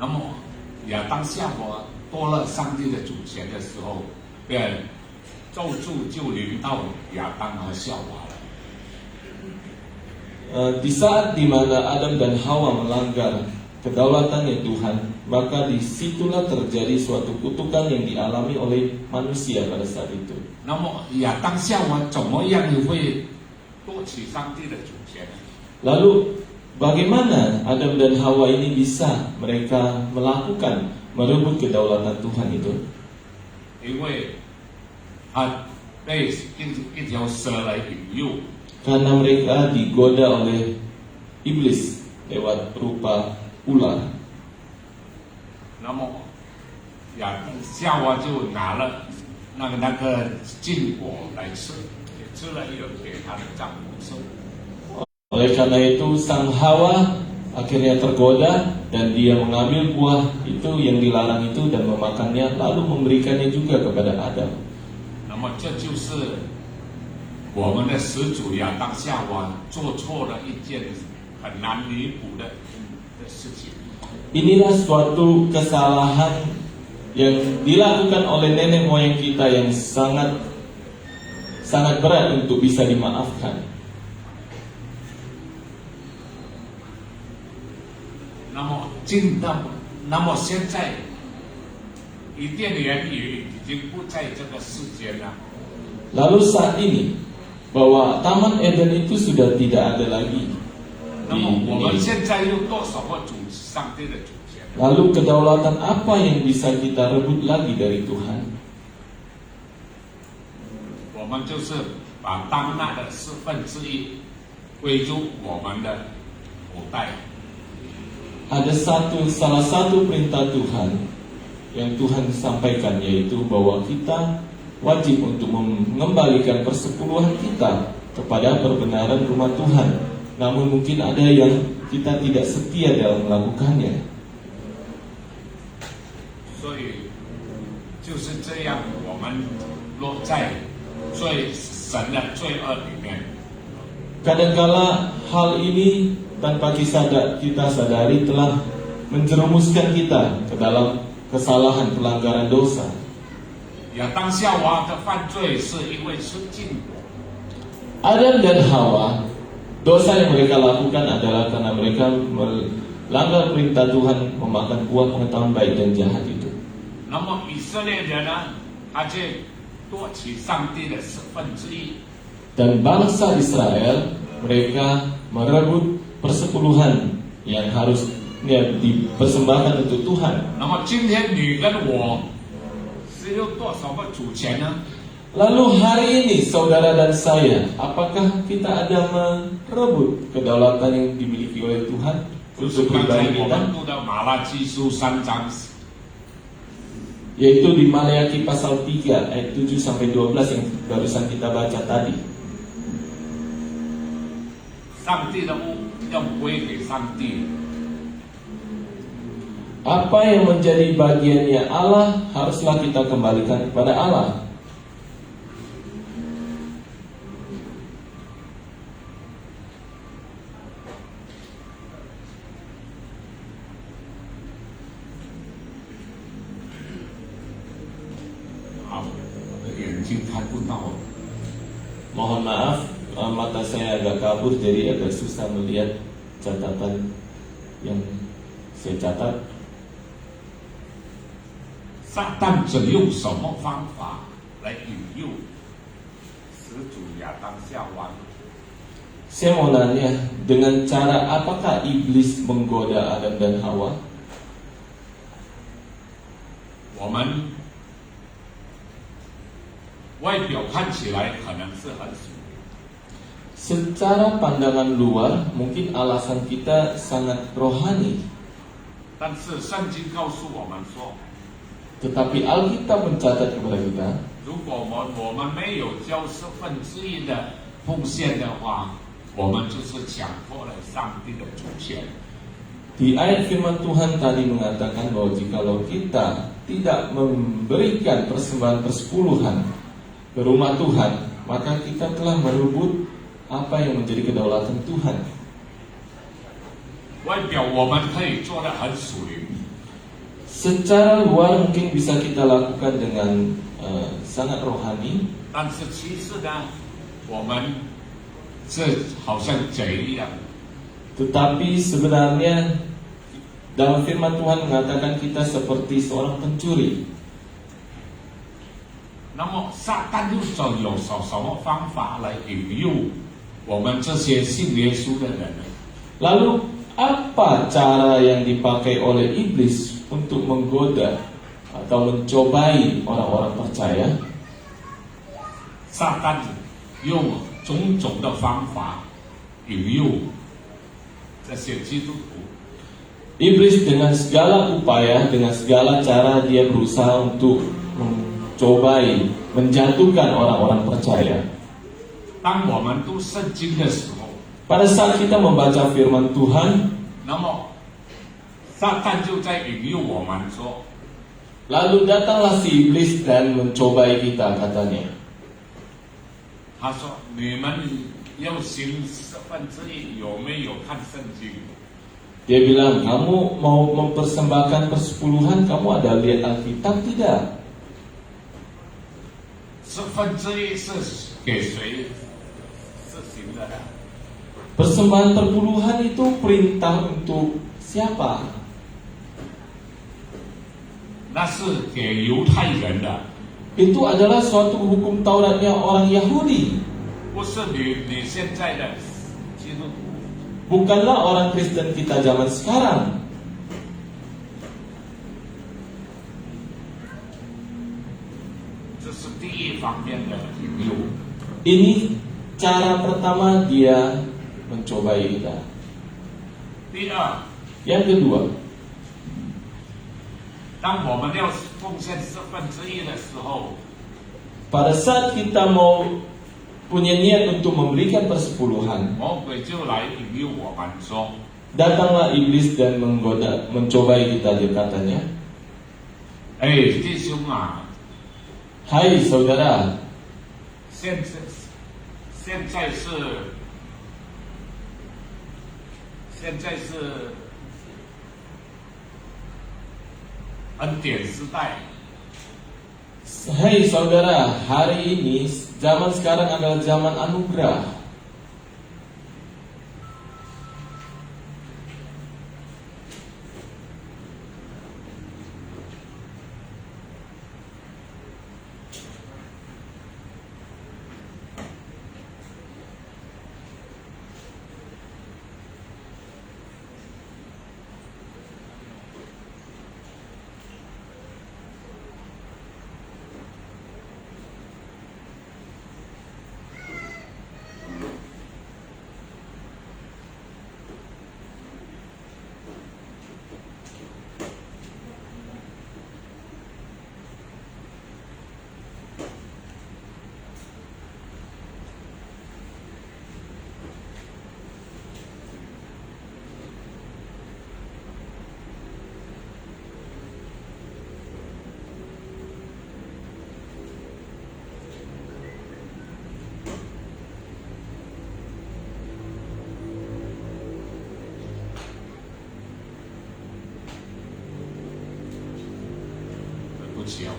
那么亚当夏娃夺了上帝的主权的时候，咒诅就临到亚当和夏娃了。 Di saat dimana Adam dan Hawa melanggar kedaulatannya Tuhan, maka disitulah terjadi suatu kutukan yang dialami oleh manusia pada saat itu. 那么亚当夏娃怎么样会夺取上帝的主权呢？ Lalu bagaimana Adam dan Hawa ini bisa mereka melakukan merebut kedaulatan Tuhan itu? 因为他被一条蛇来引诱。 Karena mereka digoda oleh iblis lewat rupa ular. 那么夏娃就拿了那个禁果来吃，也吃了也给她的丈夫吃。 Oleh karena itu sang Hawa akhirnya tergoda dan dia mengambil buah itu yang dilarang itu dan memakannya lalu memberikannya juga kepada Adam. 那么这就是我们的始祖亚当夏娃做错了一件很难弥补的事情。 Inilah suatu kesalahan yang dilakukan oleh nenek moyang kita yang sangat berat untuk bisa dimaafkan. 那么现在伊甸园已经不在这个世间了。 Lalu saat ini bahwa Taman Eden itu sudah tidak ada lagi. 那么我们现在又多什么上帝的主权？ Lalu kedaulatan apa yang bisa kita rebut lagi dari Tuhan? 我们就是把当纳的1/4归入我们的口袋。 Ada salah satu perintah Tuhan yang Tuhan sampaikan yaitu bahwa kita wajib untuk mengembalikan persepuluhan kita kepada perbenaran rumah Tuhan. Namun mungkin ada yang kita tidak setia dalam melakukannya. 所以就是这样，我们落在神的罪恶里面。 Kadangkala hal ini tanpa kita sadari telah menjerumuskan kita ke dalam kesalahan pelanggaran dosa. 亚当夏娃的犯罪是因为吃禁果， Adam dan Hawa, dosa yang mereka lakukan adalah karena mereka melanggar perintah Tuhan memakan buah pengetahuan baik dan jahat itu. 那么以色列人呢，他却夺取上帝的1/4。 Dan bangsa Israel, mereka merebut persepuluhan yang harus dipersembahkan untuk Tuhan. 那么今天你跟我是又夺什么主权呢？ Lalu hari ini saudara dan saya, apakah kita ada merebut kedaulatan yang dimiliki oleh Tuhan 就是 untuk 刚才 pribadi 我 kita? 们读的马拉基书3章， Yaitu di Maleakhi pasal 3 ayat 7 sampai 12 yang barusan kita baca tadi. 上帝的物要归给上帝， Apa yang menjadi bagiannya Allah haruslah kita kembalikan kepada Allah.睛看不到。 Mohon maaf, mata saya agak kabur jadi agak susah melihat catatan yang saya catat. 撒旦准用什么方法来引诱始祖亚当夏娃？ Saya mau nanya, dengan cara apakah iblis menggoda Adam dan Hawa? 我们外表看起来可能是很属灵， Secara pandangan luar, mungkin alasan kita sangat rohani. 但是圣经告诉我们说， Tetapi Alkitab mencatat kepada kita, 如果我们没有交1/4的奉献的话，我们就是强迫了上帝的主权。 di ayat firman Tuhan tadi mengatakan bahwa jikalau kita tidak memberikan persembahan persepuluhan ke rumah Tuhan, maka kita telah merebut apa yang menjadi kedaulatan Tuhan. 外表我们可以做得很属灵， Secara luar mungkin bisa kita lakukan dengan sangat rohani, 但是其实呢，我们是好像贼一样。 tetapi sebenarnya dalam firman Tuhan mengatakan kita seperti seorang pencuri. 那么撒旦又有什么方法来引诱我们这些信耶稣的人呢？ Lalu apa cara yang dipakai oleh iblis untuk menggoda atau mencobai orang-orang percaya? 撒旦用种种的方法引诱这些基督徒， Iblis dengan segala upaya, dengan segala cara dia berusaha untuk mencobai, menjatuhkan orang-orang percaya. 当我们读圣经的时候， Pada saat kita membaca firman Tuhan, 那么撒旦就在引诱我们说， lalu datanglah si iblis dan mencobai kita, katanya. 他说你们要行1/4，有没有看圣经？ Dia bilang, kamu mau mempersembahkan persepuluhan, kamu ada lihat Alkitab tidak? 1/4是给谁是行的呢？ Persembahan perpuluhan itu perintah untuk siapa? 那是给犹太人的， Itu adalah suatu hukum Tauratnya orang Yahudi, 不是你现在的基督徒。 bukanlah orang Kristen kita zaman sekarang. 这是第一方面的引诱。 Ini cara pertama dia mencobai kita. 第二， Yang kedua, 当我们要奉献1/4的时候， pada saat kita mau punya niat untuk memberikan persepuluhan, 魔鬼就来引诱我们说， datanglah iblis dan menggoda, mencobai kita, dia katanya, 哎，弟兄啊， hai saudara, 现在是恩典时代， hai saudara, hari ini zaman sekarang adalah zaman anugerah. 起啊，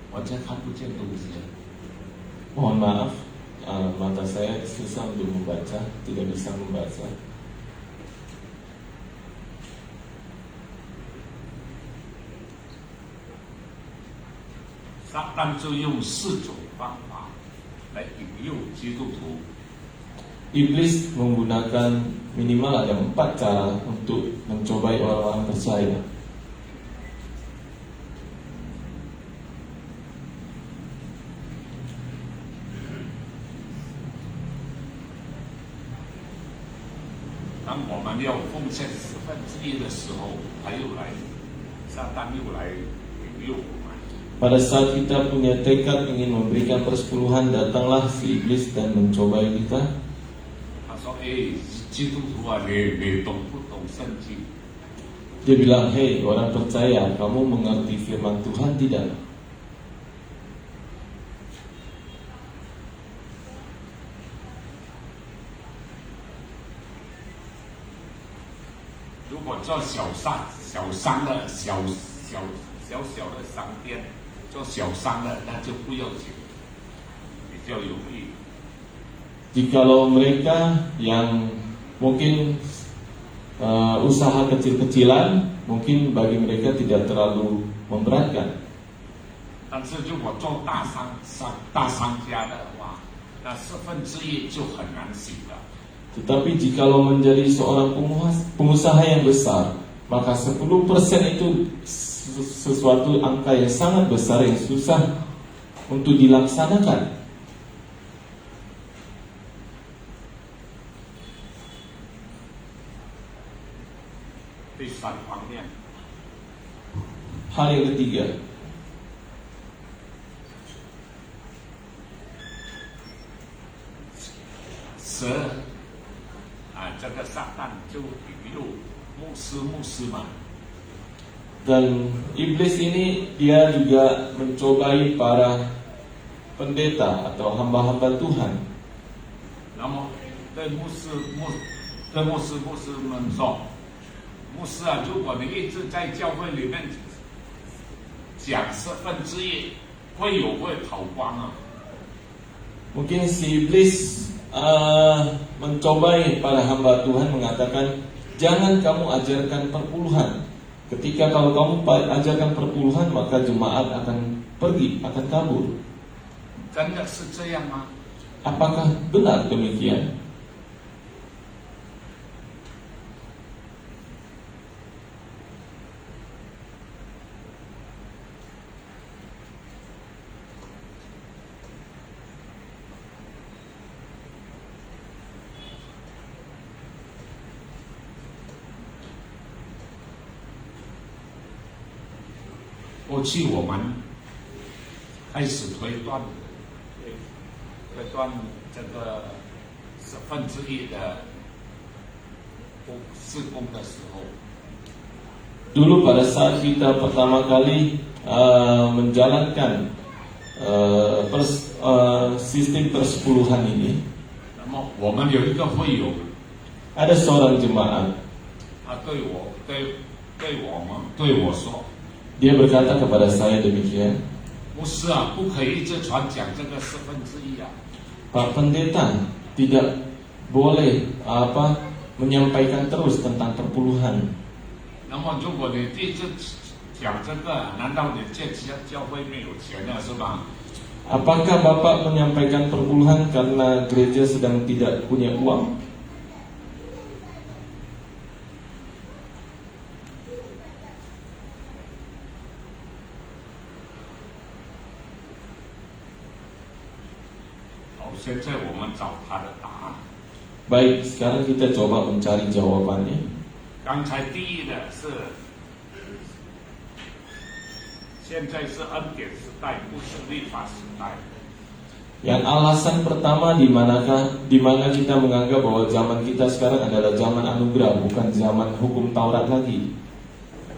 我这看不见东西。 Mohon maaf, mata saya susah untuk membaca, tidak bisa membaca. 撒旦就用4种方法来引诱基督徒。 Iblis menggunakan minimal ada 4 cara untuk mencobai orang-orang percaya. 当我们要奉献1/10的时候，撒旦又来引诱我们。 Pada saat kita punya tekad ingin memberikan persepuluhan, datanglah si iblis dan mencobai kita. 他说：“基督徒啊，你懂不懂圣经？ Dia bilang, hei orang percaya, kamu mengerti firman Tuhan tidak? 如果做小商的小的商店，做小商的那就不要紧，比较容易。 Jikalau mereka yang mungkin usaha kecil-kecilan, mungkin bagi mereka tidak terlalu memberatkan. 但是如果做大商家的话，那1/10就很难行了。 Tetapi jikalau menjadi seorang pengusaha yang besar, maka 10% itu sesuatu angka yang sangat besar yang susah untuk dilaksanakan. 第3方面， Hal yang ketiga, 蛇这个撒旦就引诱牧师嘛。 dan iblis ini dia juga mencobai para pendeta atau hamba-hamba Tuhan. 那么对牧师们说，牧师啊，如果你一直在教会里面讲1/10，会跑光啊。 Mungkin si iblis mencobai para hamba Tuhan, mengatakan jangan kamu ajarkan perpuluhan. Ketika kalau kamu ajarkan perpuluhan, maka jemaat akan pergi, akan kabur. 真的是这样吗？ Apakah benar demikian? "过去我们开始推断这个1/10的事工的时候， Dulu pada saat kita pertama kali menjalankan sistem persepuluhan ini, 那么我们有一个会友， ada seorang jemaat, 他对我说， dia berkata kepada saya demikian, 牧师啊，不可以一直传讲这个1/10啊。 Pak Pendeta tidak boleh menyampaikan terus tentang perpuluhan. 那么如果你一直讲这个，难道你这教会没有钱了是吧？ Apakah Bapak menyampaikan perpuluhan karena gereja sedang tidak punya uang? "好，现在我们找他的答案。 Baik, sekarang kita coba mencari jawabannya. 刚才第一的是，现在是恩典时代，不是律法时代。 Yang alasan pertama di mana kita menganggap bahwa zaman kita sekarang adalah zaman anugerah, bukan zaman hukum Taurat lagi.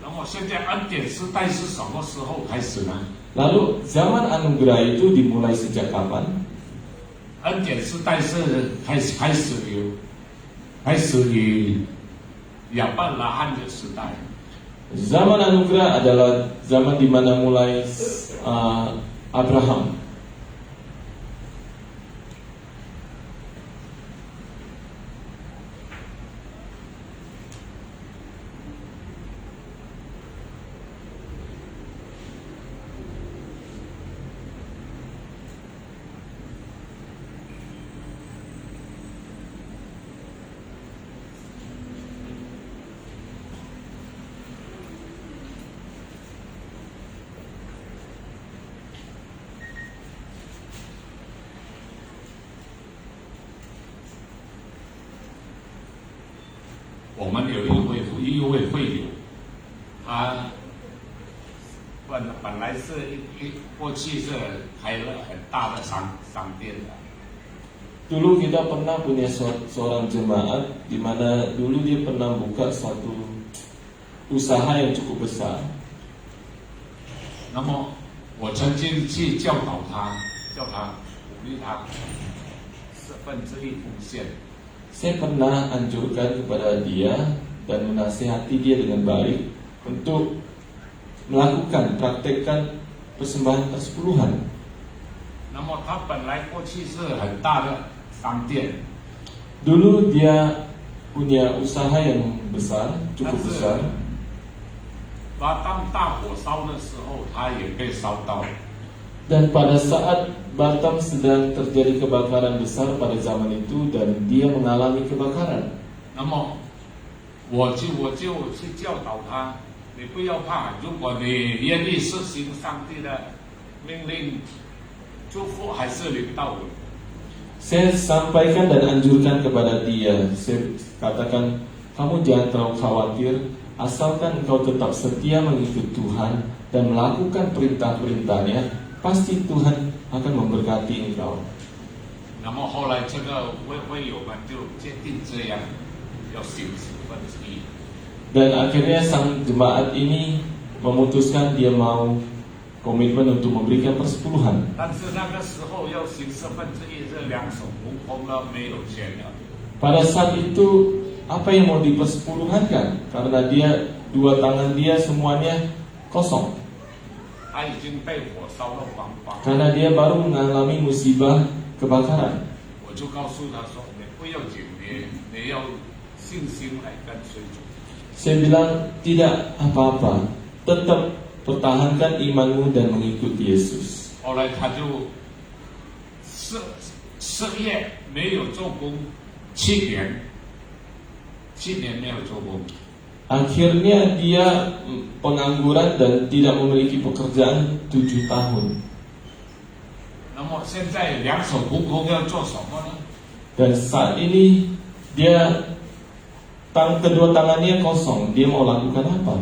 那么现在恩典时代是什么时候开始呢？ Lalu zaman anugerah itu dimulai sejak kapan? 恩典时代是开始于亚伯拉罕的时代。Zaman anugerah adalah zaman di mana mulai Abraham. 我们有一位会友，他本来是过去是开了很大的商店的。 Dulu kita pernah punya seorang jemaat di mana dulu dia pernah buka suatu usaha yang cukup besar. 那么我曾经去教导他，叫他鼓励他1/4奉献。 Saya pernah anjurkan kepada dia dan menasihati dia dengan baik untuk melakukan, praktekkan persembahan persepuluhan. 那么他本来过去是很大的商店， Dulu dia punya usaha yang besar, cukup besar. 当大火烧的时候，他也被烧到。 Dan pada saat Batam sedang terjadi kebakaran besar pada zaman itu dan dia mengalami kebakaran. 那么我就去教导他，你不要怕，如果你愿意实行上帝的命令，祝福还是领到你。 Saya sampaikan dan anjurkan kepada dia. Saya katakan, kamu jangan terlalu khawatir, asalkan engkau tetap setia mengikut Tuhan dan melakukan perintah-perintahnya, pasti Tuhan akan memberkati engkau. 那么后来这个会友们就决定这样，要行1/4。 Dan akhirnya sang jemaat ini memutuskan dia mau komitmen untuk memberikan persepuluhan. 但是那个时候要行1/4，这两手空空的，没有钱了。 Pada saat itu apa yang mau dipersepuluhankan? Karena dia dua tangan dia semuanya kosong. 他已经被火烧到光光。 Karena dia baru mengalami musibah kebakaran. 我就告诉他说：“你不要紧，你要信心来跟随主。” Saya bilang tidak apa-apa, tetap pertahankan imanmu dan mengikuti Yesus. 后来他就失业，没有做工，7年没有做工。 Akhirnya dia pengangguran dan tidak memiliki pekerjaan 7 tahun. 那么现在两手空空要做什么呢？ Dan saat ini dia kedua tangannya kosong. Dia mau lakukan apa?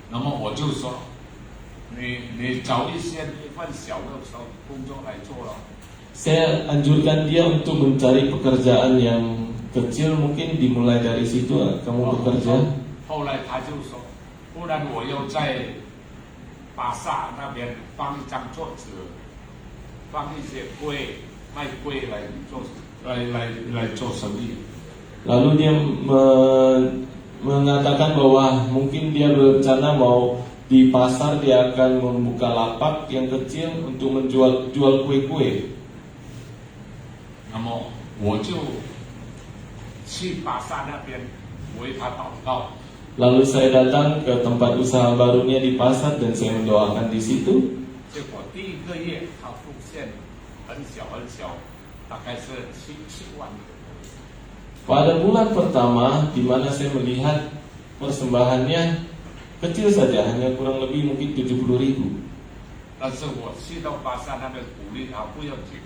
那么我就说，你找一些一份小的工作来做了。 Saya anjurkan dia untuk mencari pekerjaan yang kecil, mungkin dimulai dari situ kamu bekerja. 后来他就说，不然我要在巴萨那边放一张桌子，放一些柜，卖柜来做生意。 Lalu dia mengatakan bahwa mungkin dia berencana mau di pasar dia akan membuka lapak yang kecil untuk menjual kue-kue. 那么我就去巴萨那边为他祷告。 Lalu saya datang ke tempat usaha barunya di pasar dan saya mendoakan di situ. 结果第1个月他奉献很小，大概是7万。 Pada bulan pertama, di mana saya melihat persembahannya kecil saja, hanya kurang lebih mungkin 70.000. 但是我去到巴萨那边鼓励他不要紧，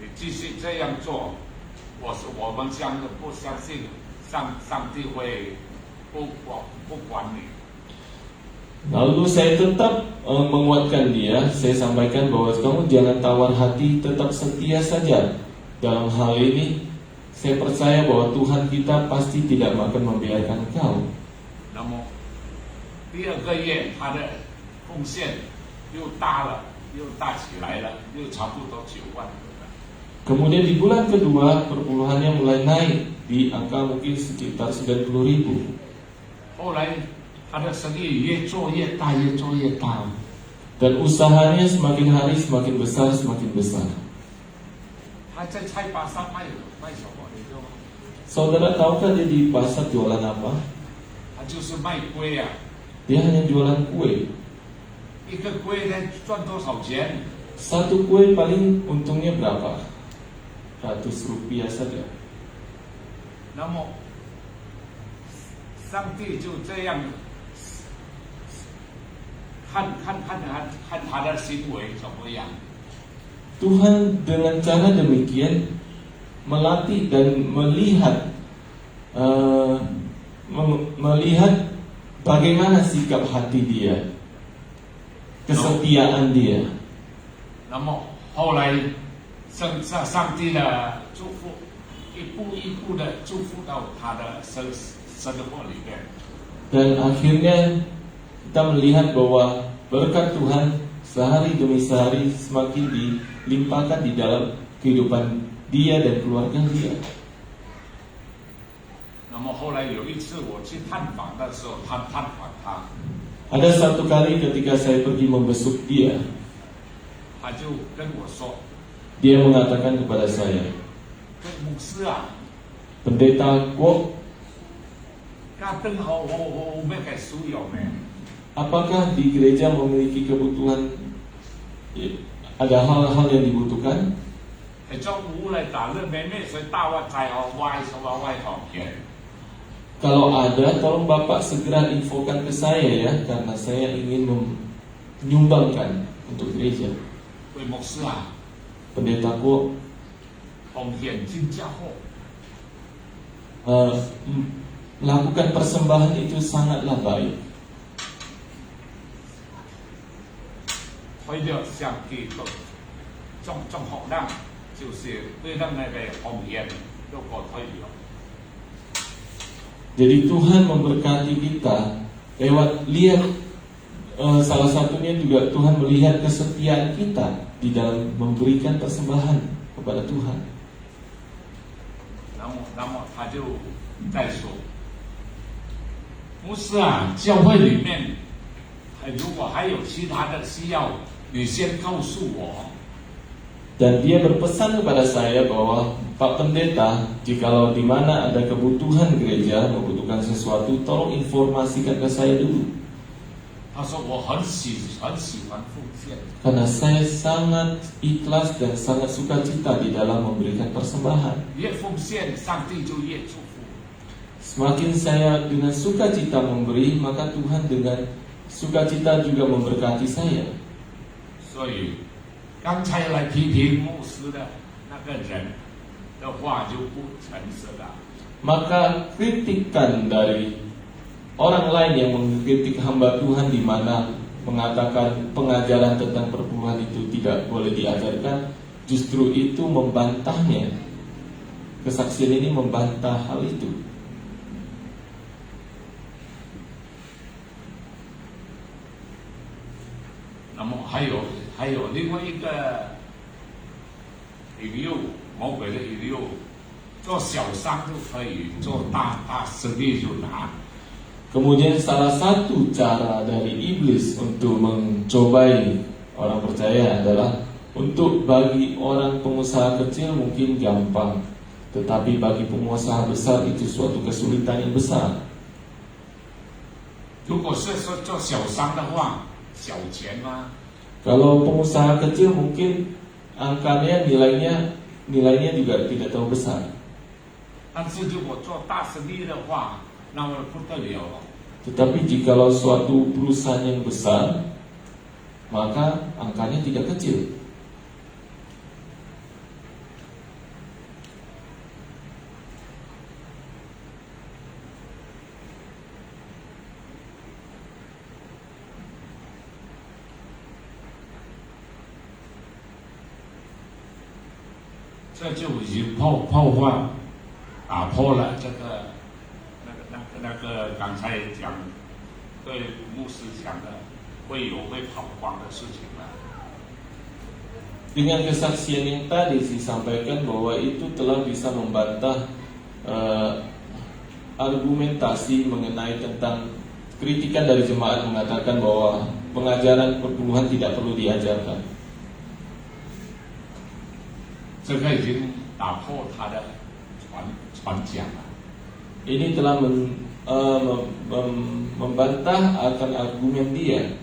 你继续这样做，我们不相信上帝会不管你。 Lalu saya tetap menguatkan dia. Saya sampaikan bahwa kamu jangan tawar hati, tetap setia saja. Dalam hal ini, saya percaya bahwa Tuhan kita pasti tidak akan membiarkan kau. 那么第2个月他的奉献又大起来了，又差不多9万。 Kemudian di bulan kedua, perpuluhannya mulai naik di angka mungkin sekitar 90.000. 后来他的生意越做越大，越做越大。 Dan usahanya semakin hari semakin besar, semakin besar. 他在菜巴上卖什么？你知道吗？ Saudara tahukah dia di pasar jualan apa? 他就是卖龟啊， Dia hanya jualan kue. 一个龟呢赚多少钱？ Satu kue paling untungnya berapa? 100 rupiah saja. 那么，上帝就这样看他的行为怎么样？ Tuhan dengan cara demikian melatih dan melihat bagaimana sikap hati dia, kesetiaan dia. 那么后来，上帝的祝福，一步一步的祝福到他的生活里面。 Dan akhirnya kita melihat bahwa berkat Tuhan sehari demi sehari semakin dilimpahkan di dalam kehidupan dia dan keluarga dia. 那么后来有一次我去探访的时候，探访他， Ada satu kali ketika saya pergi membesuk dia, 他就跟我说 dia mengatakan kepada saya, 这牧师啊， Pendeta Kwok, 家灯好我咩嘅需要咩？ apakah di gereja memiliki kebutuhan, ada hal-hal yang dibutuhkan? 係將屋嚟打咧咩水大我仔我歪什麼歪學嘅？ Kalau ada, tolong Bapak segera infokan ke saya ya, karena saya ingin menyumbangkan untuk gereja. 喂牧師啊， Pendeta Kwok, 奉獻真家伙， melakukan persembahan itu sangatlah baik. 推着上帝個中學人，就是對人那個奉獻都個推了。 Jadi Tuhan memberkati kita lewat lihat salah satunya juga Tuhan melihat kesetiaan kita di dalam memberikan persembahan kepada Tuhan. 然後他就在說，牧師啊，教會裡面，如果還有其他的需要，你先告訴我。 Dan dia berpesan kepada saya bahwa Pak Pendeta, jikalau di mana ada kebutuhan gereja membutuhkan sesuatu, tolong informasikan ke saya dulu. 他說我很喜歡奉獻， Karena saya sangat ikhlas dan sangat sukacita di dalam memberikan persembahan. 越奉獻，上帝就越祝福。 Semakin saya dengan sukacita memberi, maka Tuhan dengan sukacita juga memberkati saya. 所以剛才來批評牧師的那個人的話就不誠實了。 Maka kritikan dari orang lain yang mengkritik hamba Tuhan di mana mengatakan pengajaran tentang perpuluhan itu tidak boleh diajarkan, justru itu membantahnya. Kesaksian ini membantah hal itu. 那麼還有另外一個引誘，魔鬼的引誘，做小商就可以，做大生意就難。 Kemudian salah satu cara dari iblis untuk mencobai orang percaya adalah untuk bagi orang pengusaha kecil mungkin gampang, tetapi bagi pengusaha besar itu suatu kesulitan yang besar. 如果是說做小商的話，小錢嗎？ Kalau pengusaha kecil mungkin angkanya nilainya juga tidak terlalu besar. 但是如果做大生意的話，那麼不得了了。 Tetapi jikalau suatu perusahaan yang besar, maka angkanya tidak kecil. Itu 这就已经打破了这个那个刚才讲对牧师讲的会跑光的事情了。 Dengan kesaksian yang tadi disampaikan bahwa itu telah bisa membantah argumentasi mengenai tentang kritikan dari jemaat mengatakan bahwa pengajaran perpuluhan tidak perlu diajarkan. 这个已经打破他的传讲了。 Ini telah membantah akan argumen dia.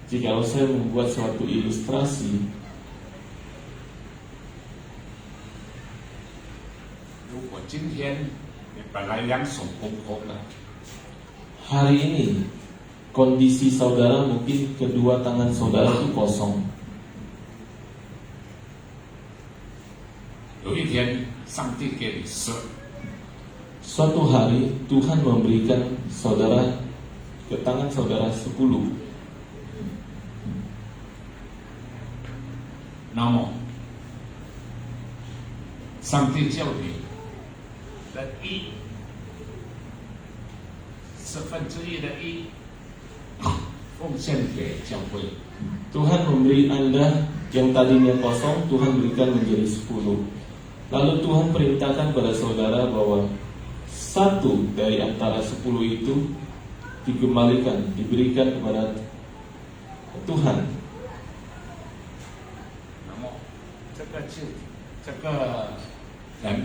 Jikalau saya membuat suatu ilustrasi, 如果今天你本来两手空空的， hari ini kondisi saudara mungkin kedua tangan saudara itu kosong. 有一天上帝给你10， Suatu hari Tuhan memberikan saudara ke tangan saudara 10. 那么上帝叫你的1/10奉献给教会。 Tuhan memberi Anda yang tadinya kosong, Tuhan berikan menjadi 10. Lalu Tuhan perintahkan pada saudara bahwa 1 dari antara 10 itu dikembalikan, diberikan kepada Tuhan. 那么这个人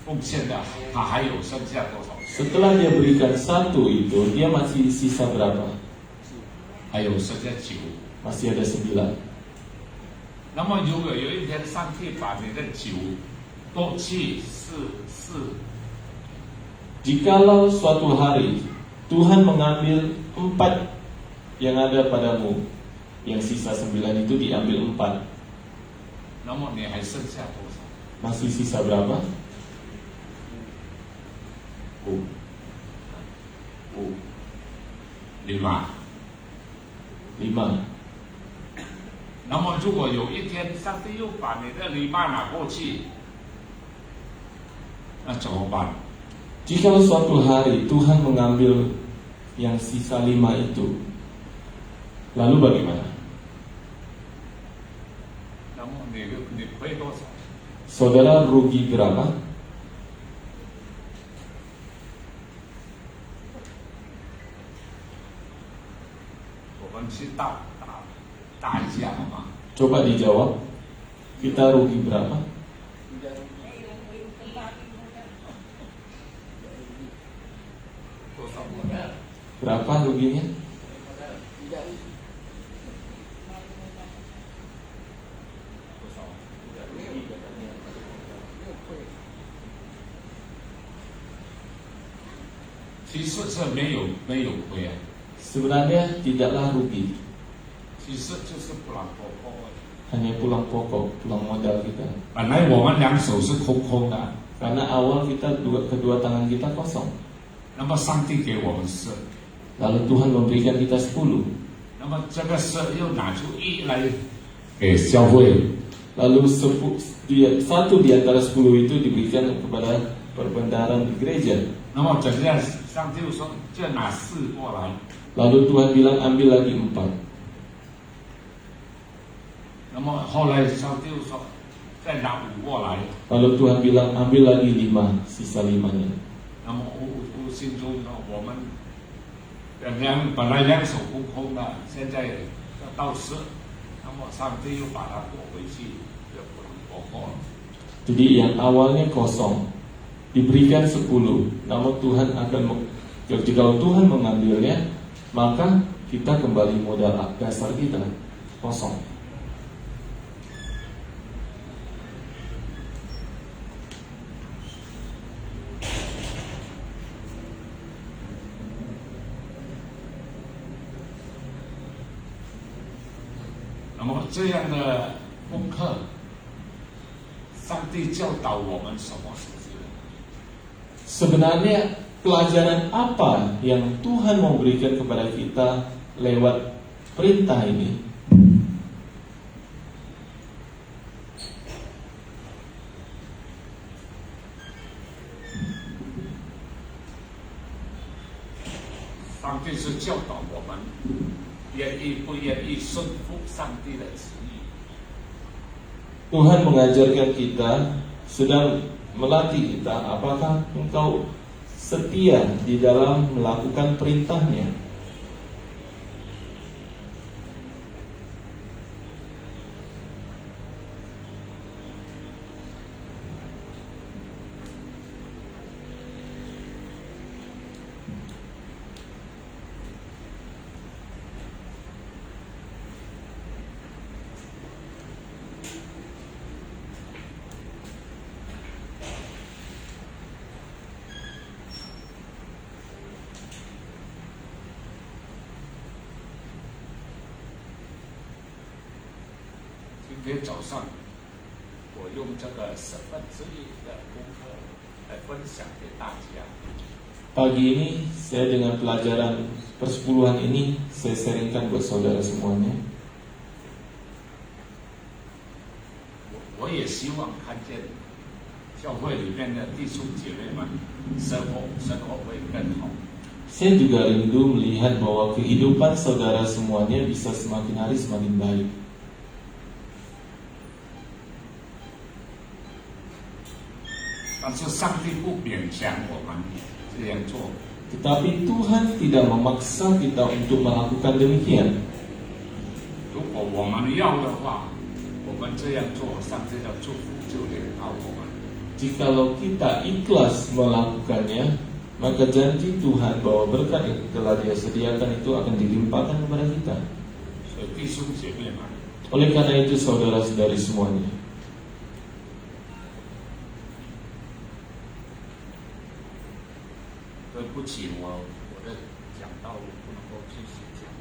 奉献的，他还有剩下多少？ Setelah dia berikan 1 itu, dia masih sisa berapa? 还有剩下9。 Masih ada 9. 那么如果有一天上帝把你的9都去4， Jikalau suatu hari Tuhan mengambil 4 yang ada padamu, yang sisa 9 itu diambil 4, 那么你还剩下多少？ masih sisa berapa? 5。5。 5. 那么如果有一天上帝又把你的5拿过去，那怎么办？ Jikalau suatu hari Tuhan mengambil yang sisa 5 itu, lalu bagaimana? 那么你亏多少？ Saudara rugi berapa? 我们去打一下好吗？ Coba dijawab. Kita rugi berapa? Berapa ruginya? 其实是没有亏啊， Sebenarnya tidaklah rugi, 其实就是不然破破。 hanya pulang pokok, pulang modal kita. 本来我们两手是空空的， Karena awal kita kedua tangan kita kosong. 那么上帝给我们10， Lalu Tuhan memberikan kita 10. 那么这个10又拿出1来给教会， Lalu 1 di antara 10 itu diberikan kepada perbendaharaan di gereja. 那么怎样？上帝又说就拿4过来， Lalu Tuhan bilang ambil lagi 4. 那么后来上帝又说再拿5过来， Lalu Tuhan bilang ambil lagi 5, sisa 5-nya. 那么无形中呢，我们本来两手空空的，现在要到10，那么上帝又把它夺回去，就不能夺过了。 Jadi yang awalnya kosong diberikan 10, namun Tuhan akan jika Tuhan mengambilnya, maka kita kembali modal dasar kita kosong.那么这样的功课，上帝教导我们什么事情？ Sebenarnya pelajaran apa yang Tuhan mau berikan kepada kita lewat perintah ini?上帝是教导我们愿意不愿意顺服上帝的旨意。 Tuhan mengajarkan kita, sedang melatih kita, apakah engkau setia di dalam melakukan perintahnya?今天早上，我用这个1/10的功课来分享给大家。 Pagi ini saya dengan pelajaran persepuluhan ini saya sharingkan buat saudara semuanya. 我也希望看见教会里面的弟兄姐妹们生活会更好。 Saya juga rindu melihat bahwa kehidupan saudara semuanya bisa semakin hari semakin baik. 但是上帝不勉强我们这样做。 Tetapi Tuhan tidak memaksa kita untuk melakukan demikian. 如果我们要的话，我们这样做，上帝的祝福就临到我们。 Jikalau kita ikhlas melakukannya, maka janji Tuhan bahwa berkat yang telah Dia sediakan itu akan dilimpahkan kepada kita. 所以弟兄姐妹们， Oleh karena itu saudara-saudari semuanya, 对不起，我的讲道不能够继续讲。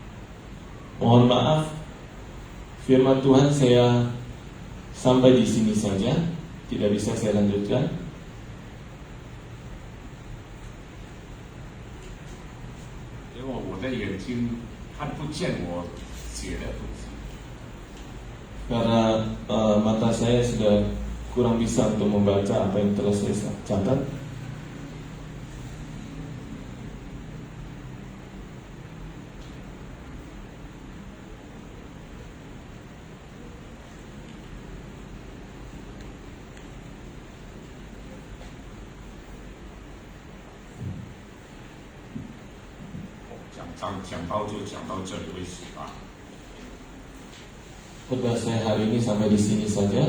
mohon maaf, firman Tuhan saya sampai di sini saja, tidak bisa saya lanjutkan. 因为我的眼睛看不见我写的东西。 Karena mata saya sudah kurang bisa untuk membaca apa yang telah saya catat.讲到就讲到这里为止吧。 Khotbah saya hari ini sampai di sini saja.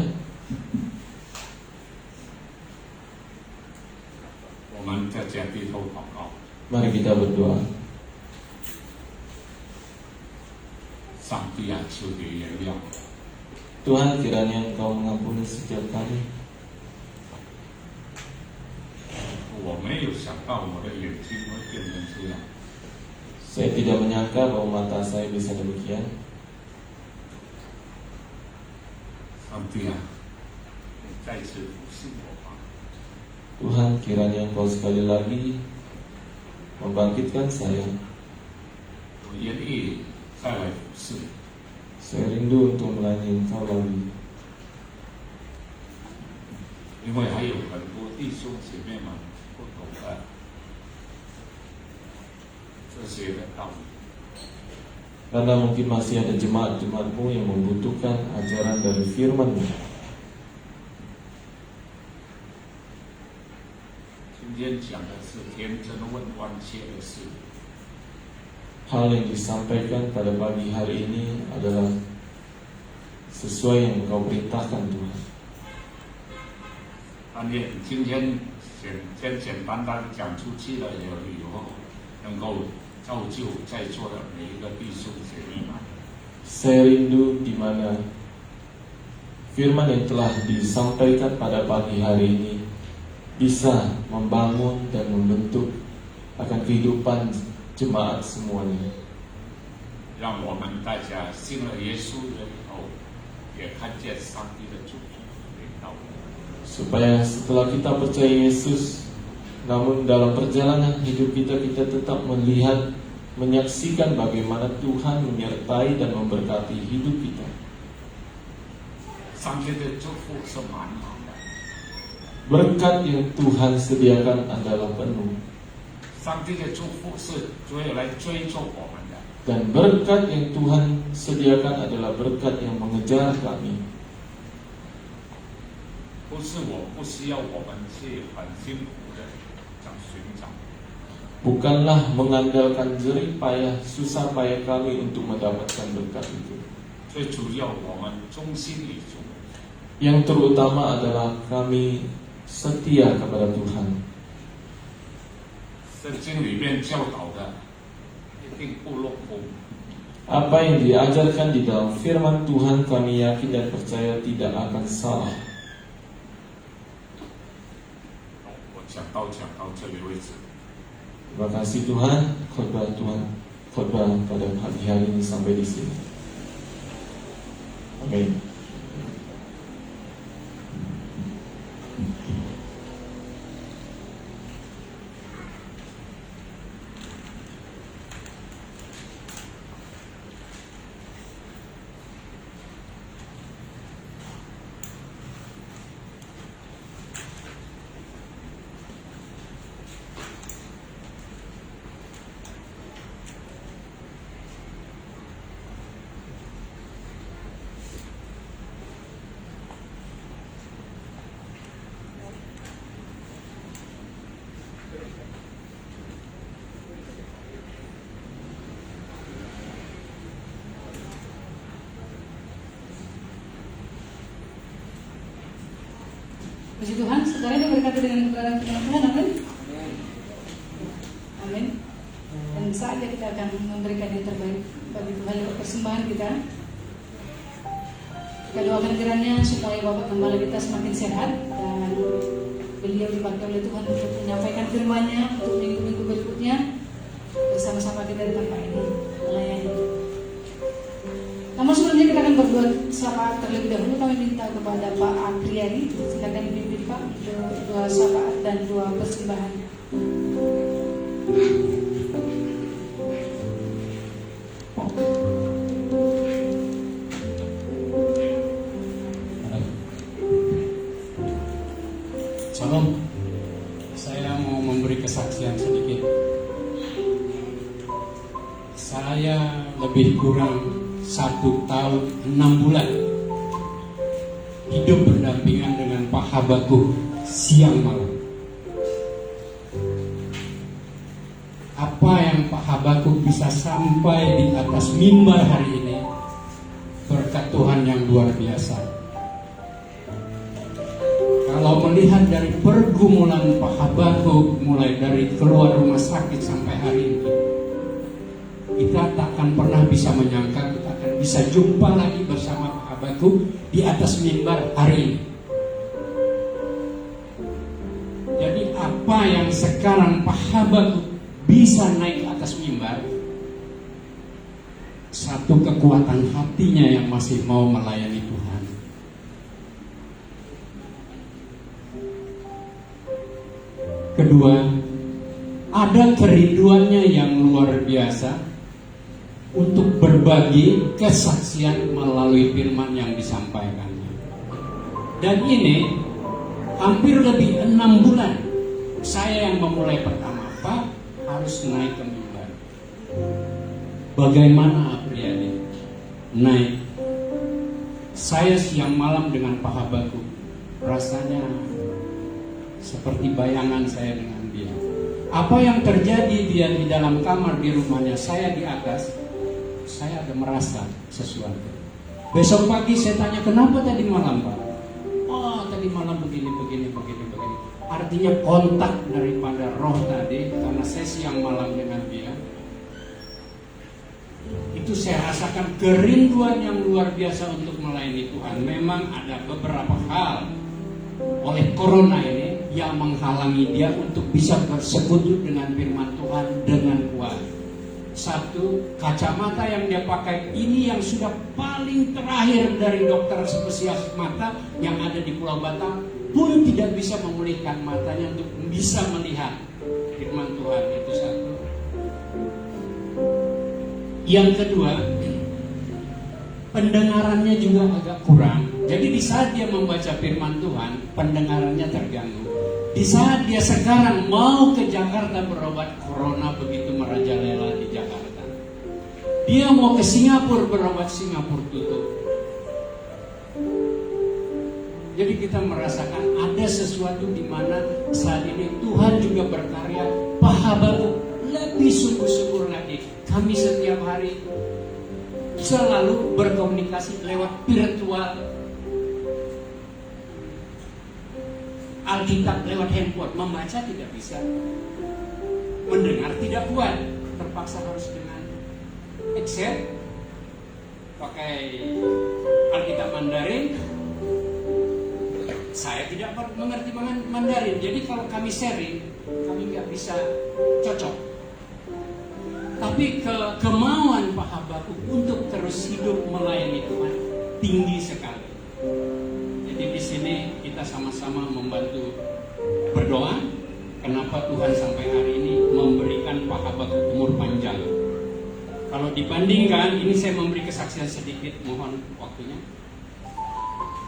我们在家低头祷告， Mari kita berdoa. 上帝啊，求你原谅。 Tuhan, kiranya Engkau mengampuni setiap kami. 我没有想到我的眼睛会变成这样。 Saya tidak menyangka bahwa mata saya bisa demikian. 上帝啊，你再次复兴我吧。 Tuhan, kiranya Engkau sekali lagi membangkitkan saya. 我愿意再来服侍你。 Saya rindu untuk melayani Engkau lagi. 因为还有很多弟兄姐妹们不懂得这些的道理。 Karena mungkin masih ada jemaat-jemaatmu yang membutuhkan ajaran dari firman-Mu. 今天讲的是天真问关切的事， Hal yang disampaikan pada pagi hari ini adalah sesuai yang Engkau perintahkan, Tuhan. 但愿今天简单讲出去了以后，能够造就在座的每一个弟兄姐妹们。 Saya rindu di mana firman yang telah disampaikan pada pagi hari ini bisa membangun dan membentuk akan kehidupan jemaat semuanya. 让我们大家信了耶稣以后，也看见上帝的祝福临到我们。 Supaya setelah kita percaya Yesus, Namun dalam perjalanan hidup kita tetap melihat, menyaksikan bagaimana Tuhan menyertai dan memberkati hidup kita. 上天的祝福是满满的， Berkat yang Tuhan sediakan adalah penuh. 上帝的祝福是主要来追逐我们的， Dan berkat yang Tuhan sediakan adalah berkat yang mengejar kami. 不是我不需要我们去很辛苦的想寻找， Bukanlah mengandalkan jerih payah, susah payah kami untuk mendapatkan berkat itu. 最主要我们忠心于主， Yang terutama adalah kami setia kepada Tuhan. 圣经里面教导的一定不落空。 Apa yang diajarkan di dalam firman Tuhan kami yakin dan percaya tidak akan salah. 我讲到这里为止。 Terima kasih Tuhan, khotbah pada pagi hari ini sampai di sini. Amin. Puji Tuhan, saudara diberkati dengan kebenaran firman Tuhan, amin. Amin. Dan saatnya kita akan memberikan yang terbaik bagi Tuhan lewat persembahan kita. Kita doakan kiranya supaya Bapak Gembala kita semakin sehat dan beliau dipakai oleh Tuhan untuk menyampaikan firman-Nya untuk minggu-minggu berikutnya bersama-sama kita di tempat ini melayani. Namun sebelumnya kita akan berdoa syafaat terlebih dahulu. Kami minta kepada Pak Apriyadi, silakan dipimpin Pak untuk doa syafaat dan doa persembahan. Salam, saya mau memberi kesaksian sedikit. Saya lebih kurang 1 tahun 6 bulan hidup berdampingan dengan Pak Habaku siang malam. Apa yang Pak Habaku bisa sampai di atas mimbar hari ini berkat Tuhan yang luar biasa. Kalau melihat dari pergumulan Pak Habaku mulai dari keluar rumah sakit sampai hari ini, kita tak akan pernah bisa menyangka kita akan bisa jumpa lagi bersama Pak Habaku di atas mimbar hari ini. Jadi apa yang sekarang Pak Habaku bisa naik ke atas mimbar, satu kekuatan hatinya yang masih mau melayani Tuhan. Kedua, ada kerinduannya yang luar biasa untuk berbagi kesaksian melalui firman yang disampaikannya. Dan ini hampir lebih 6 bulan saya yang memulai pertama, Pak harus naik ke mimbar. Bagaimana Apriyadi naik? Saya siang malam dengan Pak Habaku, rasanya seperti bayangan saya dengan dia. Apa yang terjadi dia di dalam kamar di rumahnya, saya di atas, saya ada merasa sesuatu. Besok pagi saya tanya, kenapa tadi malam Pak? Oh tadi malam begini. Artinya kontak daripada roh tadi, karena saya siang malam dengan dia, itu saya rasakan kerinduan yang luar biasa untuk melayani Tuhan. Memang ada beberapa hal oleh corona ini yang menghalangi dia untuk bisa bersekutu dengan firman Tuhan dengan kuat. Satu, kacamata yang dia pakai ini yang sudah paling terakhir dari dokter spesialis mata yang ada di Pulau Batam, pun tidak bisa memulihkan matanya untuk bisa melihat firman Tuhan. Itu satu. Yang kedua, pendengarannya juga agak kurang. Jadi di saat dia membaca firman Tuhan, pendengarannya terganggu. Di saat dia sekarang mau ke Jakarta berobat corona begitu merajalela di Jakarta, dia mau ke Singapura berobat, Singapura tutup. Jadi kita merasakan ada sesuatu di mana saat ini Tuhan juga berkarya. Pak Habakuk lebih sungguh-sungguh lagi. Kami setiap hari selalu berkomunikasi lewat virtual, Alkitab lewat handphone. Membaca tidak bisa, mendengar tidak kuat, terpaksa harus dengan Excel, pakai Alkitab Mandarin. Saya tidak mengerti Mandarin, jadi kalau kami sharing, kami nggak bisa cocok. Tapi kemauan Pak Habakuk untuk terus hidup melayani Tuhan tinggi sekali. Jadi di sini kita sama-sama membantu berdoa. Kenapa Tuhan sampai hari ini memberikan Pak Habakuk umur panjang? Kalau dibandingkan, ini saya memberi kesaksian sedikit, mohon waktunya.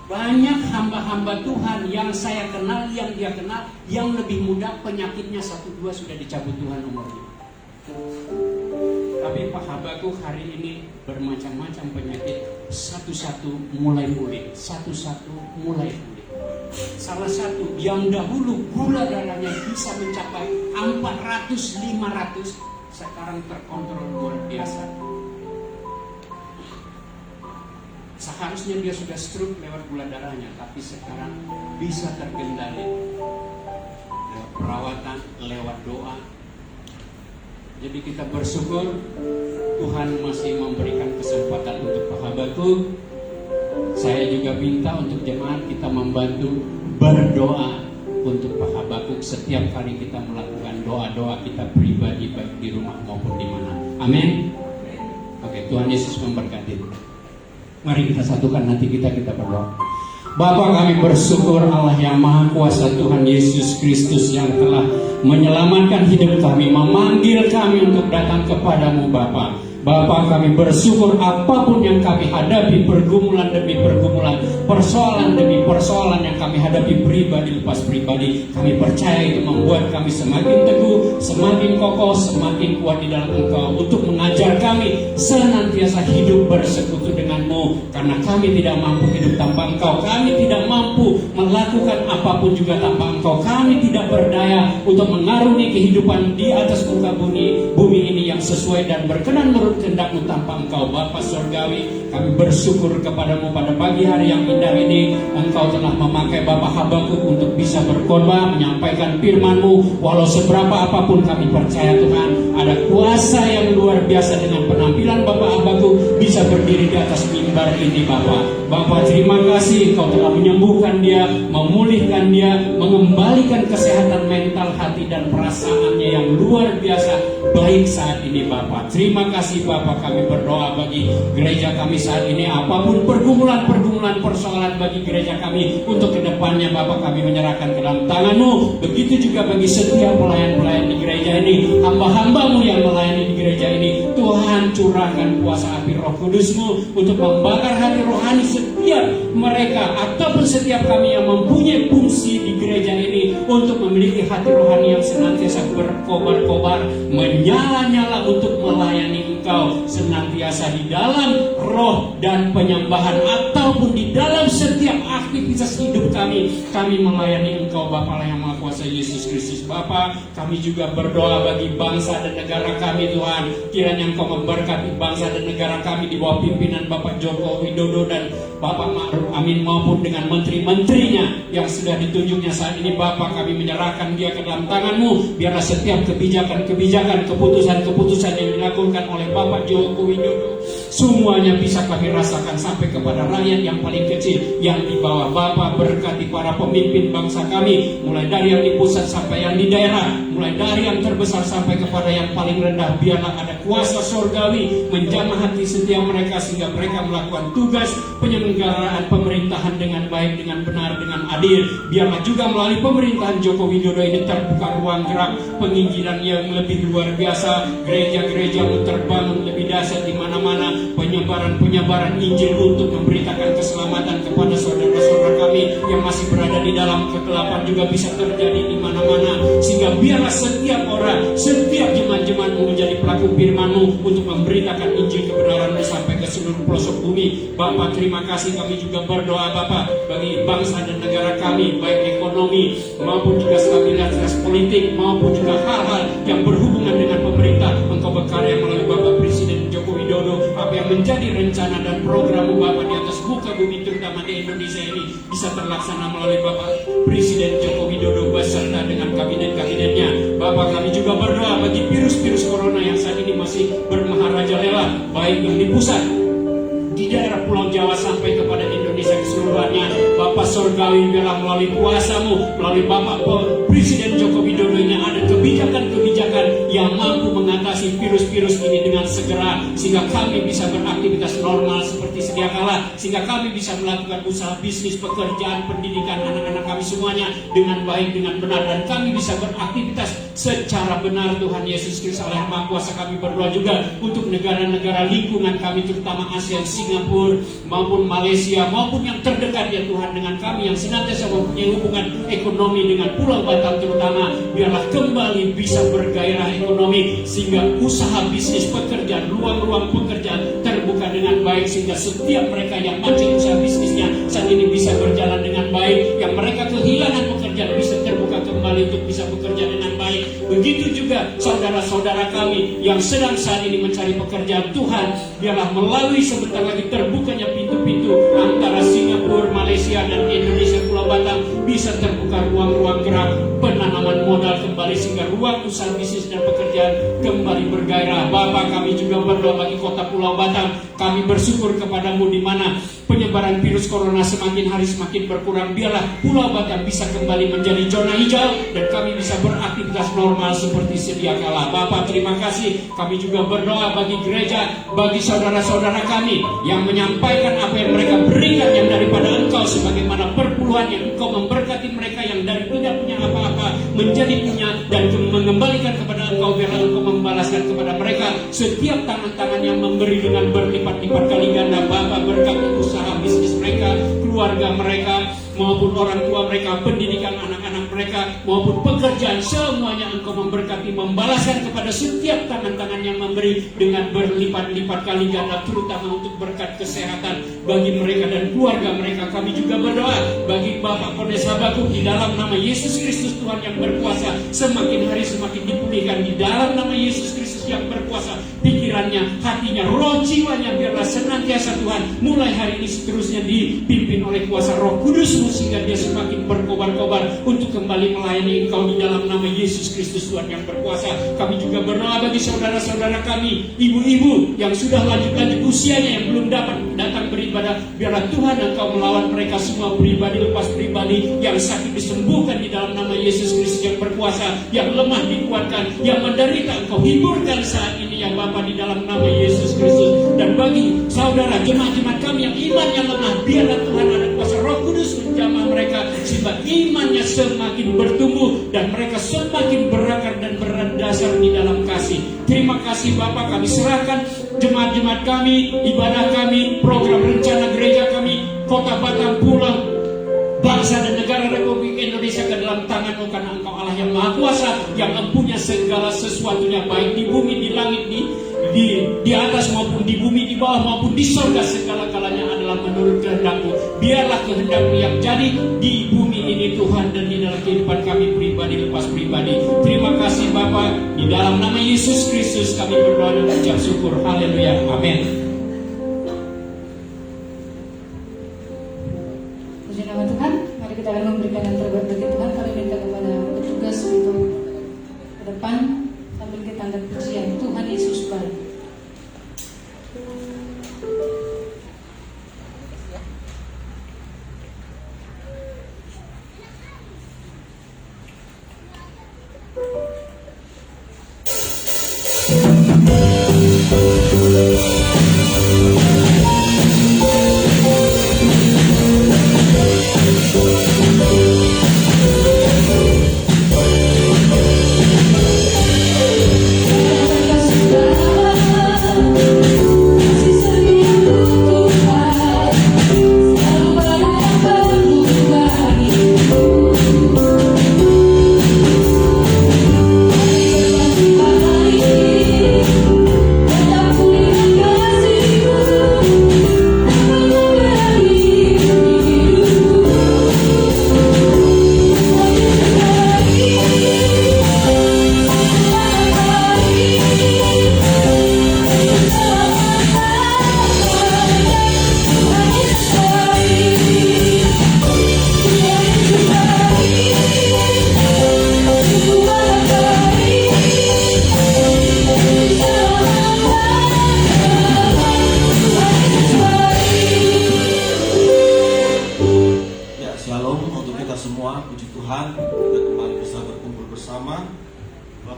Banyak hamba-hamba Tuhan yang saya kenal, yang dia kenal, yang lebih muda penyakitnya 1-2 sudah dicabut Tuhan umurnya. Tapi Pak Habakuk hari ini bermacam-macam penyakit, satu-satu mulai pulih, satu-satu mulai pulih. Salah satu yang dahulu gula darahnya bisa mencapai 400-500, sekarang terkontrol luar biasa. Seharusnya dia sudah stroke lewat gula darahnya, tapi sekarang bisa terkendali lewat perawatan, lewat doa. Jadi kita bersyukur Tuhan masih memberikan kesempatan untuk Pak Habakuk. Saya juga minta untuk jemaat kita membantu berdoa untuk Pak Habakuk setiap kali kita melakukan doa-doa kita pribadi, baik di rumah maupun di mana. Amin. Oke, Tuhan Yesus memberkati. Mari kita satukan hati kita berdoa. Bapa, kami bersyukur Allah yang Maha Kuasa, Tuhan Yesus Kristus yang telah menyelamatkan hidup kami, memanggil kami untuk datang kepadamu Bapa. Bapa, kami bersyukur apapun yang kami hadapi, pergumulan demi pergumulan, persoalan demi persoalan yang kami hadapi pribadi lepas pribadi, kami percaya itu membuat kami semakin teguh, semakin kokoh, semakin kuat di dalam Engkau untuk mengajar kami senantiasa hidup bersekutu dengan-Mu, karena kami tidak mampu hidup tanpa Engkau, kami tidak mampu melakukan apapun juga tanpa Engkau, kami tidak berdaya untuk mengarungi kehidupan di atas muka bumi ini yang sesuai dan berkenan menurut kehendak-Mu tanpa Engkau. Bapa Surgawi, kami bersyukur kepadamu pada pagi hari yang indah ini. Engkau telah memakai Bapak Habakuk untuk bisa berkhotbah, menyampaikan firman-Mu. Walau seberapa apapun kami percaya Tuhan, ada kuasa yang luar biasa dengan penampilan Bapak Habakuk bisa berdiri di atas mimbar ini Bapak. Bapak, terima kasih Engkau telah menyembuhkan dia, memulihkan dia, mengembalikan kesehatan mental hati dan perasaannya yang luar biasa baik saat ini Bapak. Terima kasih Bapak, kami berdoa bagi gereja kami saat ini, apapun pergumulan persoalan bagi gereja kami untuk kedepannya Bapak, kami menyerahkan ke dalam tangan-Mu. Begitu juga bagi setiap pelayan-pelayan di gereja ini, hamba-hamba-Mu yang melayani di gereja ini. Tuhan, curahkan kuasa api Roh Kudus-Mu untuk membakar hati rohani setiap mereka ataupun setiap kami yang mempunyai fungsi di gereja ini untuk memiliki hati rohani yang senantiasa berkobar-kobar, menyala-nyala untuk melayani Engkau senantiasa di dalam roh dan penyembahan ataupun di dalam setiap aktivitas hidup kami melayani Engkau Bapa yang Maha Kuasa Yesus Kristus. Bapa, kami juga berdoa bagi bangsa dan negara kami Tuhan, kiranya Engkau memberkati bangsa dan negara kami di bawah pimpinan Bapak Joko Widodo dan Bapak Ma'ruf Amin maupun dengan menteri-menterinya yang sudah ditunjuknya saat ini Bapak, kami menyerahkan dia ke dalam tangan-Mu. Biarlah setiap kebijakan-kebijakan, keputusan-keputusan yang dilakukan oleh Bapak Joko Widodo semuanya bisa kami rasakan sampai kepada rakyat yang paling kecil yang di bawah. Bapa, berkati para pemimpin bangsa kami, mulai dari yang di pusat sampai yang di daerah, mulai dari yang terbesar sampai kepada yang paling rendah. Biarlah ada kuasa surgawi menjamah hati setiap mereka, sehingga mereka melakukan tugas penyelenggaraan pemerintahan dengan baik, dengan benar, dengan adil. Biarlah juga melalui pemerintahan Joko Widodo ini terbuka ruang gerak penginjilan yang lebih luar biasa. Gereja-gereja terbangun lebih dahsyat di mana-mana, penyebaran Injil untuk memberitakan keselamatan kepada saudara-saudara kami yang masih berada di dalam kegelapan juga bisa terjadi di mana-mana. Sehingga biarlah setiap orang, setiap jemaat-jemaat menjadi pelaku firman-Mu untuk memberitakan Injil kebenaran-Mu sampai ke seluruh pelosok bumi. Bapa, terima kasih. Kami juga berdoa Bapa bagi bangsa dan negara kami, baik ekonomi maupun juga stabilitas politik maupun juga hal-hal yang berhubungan dengan pemerintah. Engkau berkarya melalui Bapak Presiden Joko Widodo. Apa yang menjadi rencana dan program Bapak di atas muka bumi terutama di Indonesia ini bisa terlaksana melalui Bapak Presiden Joko Widodo beserta dengan kabinet-kabinetnya. Bapak, kami juga berdoa bagi virus-virus corona yang saat ini masih bermaharajalela, baik yang di pusat, di daerah Pulau Jawa sampai kepada Indonesia keseluruhannya. Bapak surgawi, biarlah melalui kuasa-Mu, melalui Bapak Presiden Joko Widodo ini ada kebijakan-kebijakan yang mampu mengatasi virus-virus ini dengan segera, sehingga kami bisa beraktivitas normal seperti sedia kala, sehingga kami bisa melakukan usaha bisnis, pekerjaan, pendidikan anak-anak kami semuanya dengan baik, dengan benar, dan kami bisa beraktivitas secara benar. Tuhan Yesus Kristus Allah Maha Kuasa, kami berdoa juga untuk negara-negara lingkungan kami, terutama ASEAN, Singapura maupun Malaysia maupun yang terdekat ya Tuhan dengan kami yang senantiasa mempunyai hubungan ekonomi dengan Pulau Batam terutama. Biarlah kembali bisa bergairah ekonomi, sehingga usaha bisnis, pekerjaan, ruang-ruang pekerjaan terbuka dengan baik, sehingga setiap mereka yang mancing usaha bisnisnya saat ini bisa berjalan dengan baik. Yang mereka kehilangan pekerjaan bisa terbuka kembali untuk bisa bekerja dengan baik. Begitu juga saudara-saudara kami yang sedang saat ini mencari pekerjaan. Tuhan, biarlah melalui sebentar lagi terbukanya pintu-pintu antara Singapura, Malaysia dan Indonesia Pulau Batam bisa terbuka ruang-ruang gerak penanaman modal kembali, sehingga ruang usaha bisnis dan pekerjaan kembali bergairah. Bapak, kami juga berdoa bagi kota Pulau Batam. Kami bersyukur kepadamu di mana penyebaran virus corona semakin hari semakin berkurang. Biarlah Pulau Batam bisa kembali menjadi zona hijau dan kami bisa beraktivitas normal seperti sedia kala. Bapak, terima kasih. Kami juga berdoa bagi gereja, bagi saudara-saudara kami yang menyampaikan apa yang mereka berikan yang daripada Engkau, sebagaimana perpuluhan yang Engkau memberkati mereka yang dari tidak punya apa-apa menjadi punya dan mengembalikan kepada Engkau. Biarlah Engkau membalaskan kepada mereka setiap tangan-tangan yang memberi dengan berlipat-lipat kali ganda. Bapak, berkati usaha bisnis mereka, keluarga mereka maupun orang tua mereka, pendidikan anak-anak mereka maupun pekerjaan, semuanya Engkau memberkati, membalaskan kepada setiap tangan-tangan yang memberi dengan berlipat-lipat kali ganda, terutama untuk berkat kesehatan bagi mereka dan keluarga mereka. Kami juga berdoa bagi Bapak Kones Habakuk di dalam nama Yesus Kristus Tuhan yang berkuasa, semakin hari semakin dipulihkan di dalam nama Yesus Kristus yang berkuasa. Pikirannya, hatinya, roh jiwanya biarlah senantiasa Tuhan mulai hari ini seterusnya dipimpin oleh kuasa Roh Kudus-Mu, sehingga dia semakin berkobar-kobar untuk kembali melayani Engkau di dalam nama Yesus Kristus Tuhan yang berkuasa. Kami juga berdoa bagi saudara-saudara kami, ibu-ibu yang sudah lanjut-lanjut usianya yang belum dapat datang beribadah. Biarlah Tuhan Engkau melawan mereka semua, pribadi lepas pribadi, yang sakit disembuhkan di dalam nama Yesus Kristus yang berkuasa, yang lemah dikuatkan, yang menderita Engkau hiburkan saat ini ya Bapa di dalam nama Yesus Kristus. Dan bagi saudara jemaat-jemaat kami yang imannya lemah, biarlah Tuhan ada kuasa Roh Kudus menjamah mereka sehingga imannya semakin bertumbuh dan mereka semakin berakar dan berdasar di dalam kasih. Terima kasih Bapak, kami serahkan jemaat-jemaat kami, ibadah kami, program rencana gereja kami, Kota Batam, Pulau, bangsa dan negara Republik Indonesia ke dalam tangan-Mu, karena Engkau Allah yang Maha Kuasa, yang mempunyai segala sesuatunya, baik di bumi, di langit, di atas maupun di bumi, di bawah maupun di surga, segala-galanya adalah menurut kehendak-Mu. Biarlah kehendak-Mu yang jadi di bumi ini Tuhan, dan di dalam kehidupan kami pribadi lepas pribadi. Terima kasih Bapa, di dalam nama Yesus Kristus kami berdoa dan ucap syukur. Haleluya, amin. Puji nama Tuhan. Mari kita akan memberikan yang terbaik bagi Tuhan. Kami minta kepada petugas untuk ke depan sambil kita angkat pujian. Tuhan Yesus baik.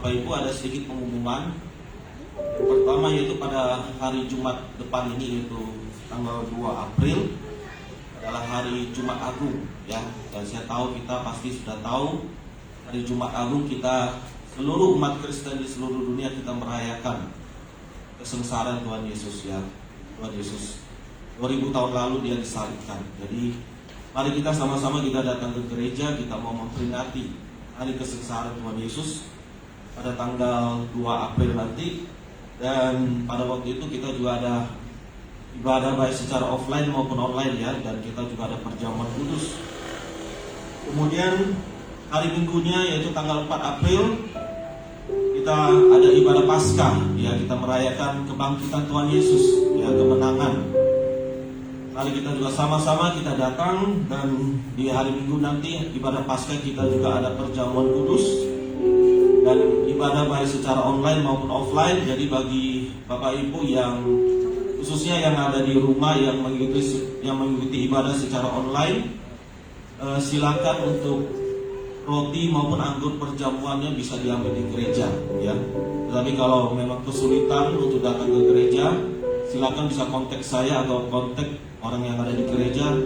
Bapak Ibu ada sedikit pengumuman. Yang pertama yaitu pada hari Jumat depan ini, yaitu tanggal 2 April adalah hari Jumat Agung ya. Dan saya tahu kita pasti sudah tahu hari Jumat Agung kita, seluruh umat Kristen di seluruh dunia kita merayakan kesengsaraan Tuhan Yesus ya. Tuhan Yesus 2000 tahun lalu dia disalibkan. Jadi mari kita sama-sama kita datang ke gereja, kita mau memperingati hari kesengsaraan Tuhan Yesus pada tanggal 2 April nanti. Dan pada waktu itu kita juga ada ibadah baik secara offline maupun online ya, dan kita juga ada perjamuan kudus. Kemudian hari Minggunya yaitu tanggal 4 April kita ada ibadah Paskah ya, kita merayakan kebangkitan Tuhan Yesus ya, kemenangan. Mari kita juga sama-sama kita datang, dan di hari Minggu nanti ibadah Paskah kita juga ada perjamuan kudus dan ibadah baik secara online maupun offline. Jadi bagi Bapak Ibu yang khususnya yang ada di rumah yang mengikuti ibadah secara online, silakan untuk roti maupun anggur perjamuannya bisa diambil di gereja ya. Tetapi kalau memang kesulitan untuk datang ke gereja, silakan bisa kontak saya atau kontak orang yang ada di gereja,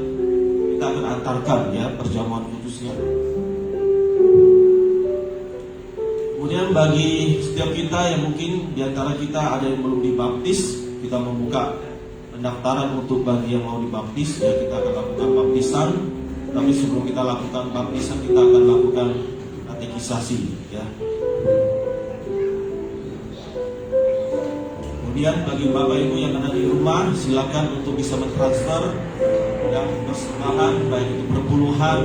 kita akan antarkan ya perjamuan kudusnya. Kemudian bagi setiap kita yang mungkin diantara kita ada yang belum dibaptis, kita membuka pendaftaran untuk bagi yang mau dibaptis ya, kita akan lakukan baptisan. Tapi sebelum kita lakukan baptisan, kita akan lakukan katekisasi ya. Kemudian bagi Bapak Ibu yang ada di rumah, silakan untuk bisa mentransfer yang persembahan, baik itu perpuluhan,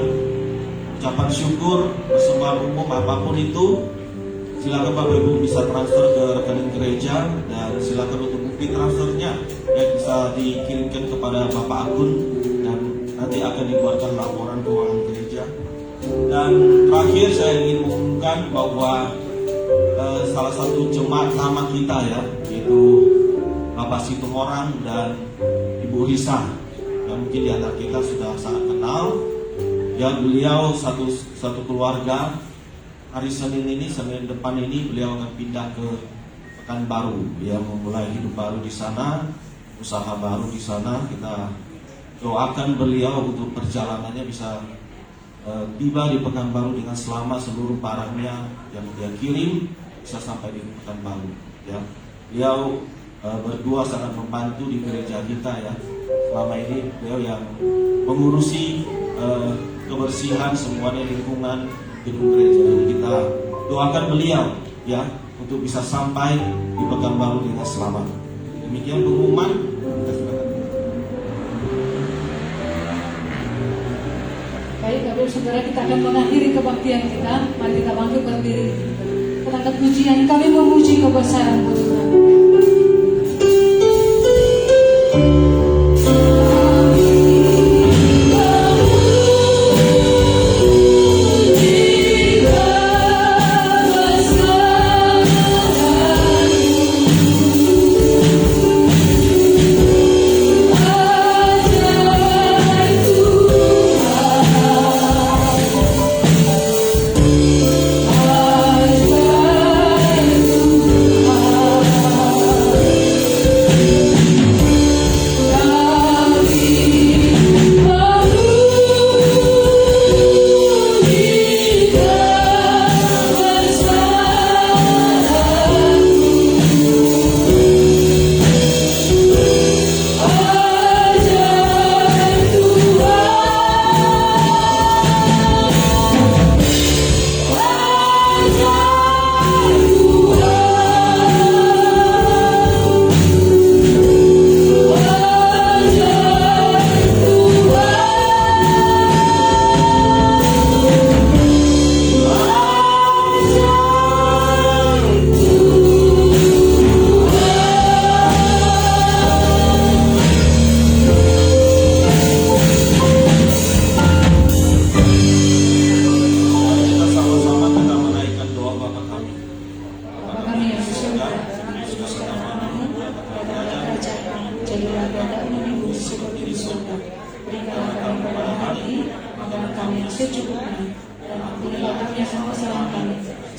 ucapan syukur, persembahan umum apapun itu, silakan Bapak Ibu bisa transfer ke rekening gereja, dan silakan untuk bukti transfernya yang bisa dikirimkan kepada Bapak Akun, dan nanti akan dikeluarkan laporan keuangan gereja. Dan terakhir saya ingin mengumumkan bahwa salah satu jemaat lama kita ya, yaitu Bapak Situmorang dan Ibu Risa, yang mungkin di antara kita sudah sangat kenal ya. Beliau satu keluarga, hari Senin depan ini beliau akan pindah ke Pekanbaru ya, memulai hidup baru di sana, usaha baru di sana. Kita doakan beliau untuk perjalanannya bisa tiba di Pekanbaru dengan selamat, seluruh barangnya yang dia kirim bisa sampai di Pekanbaru ya. Beliau berdua sangat membantu di gereja kita ya. Selama ini beliau yang mengurusi kebersihan semuanya, lingkungan gedung gereja. Jadi kita doakan beliau ya untuk bisa sampai di Pekanbaru dengan selamat. Demikian pengumuman. Baik, Bapak Saudara, kita akan mengakhiri kebaktian kita. Mari kita bangkit berdiri. Kita angkat pujian, kami memuji kebesaran Tuhan. Ajaib Tuhan.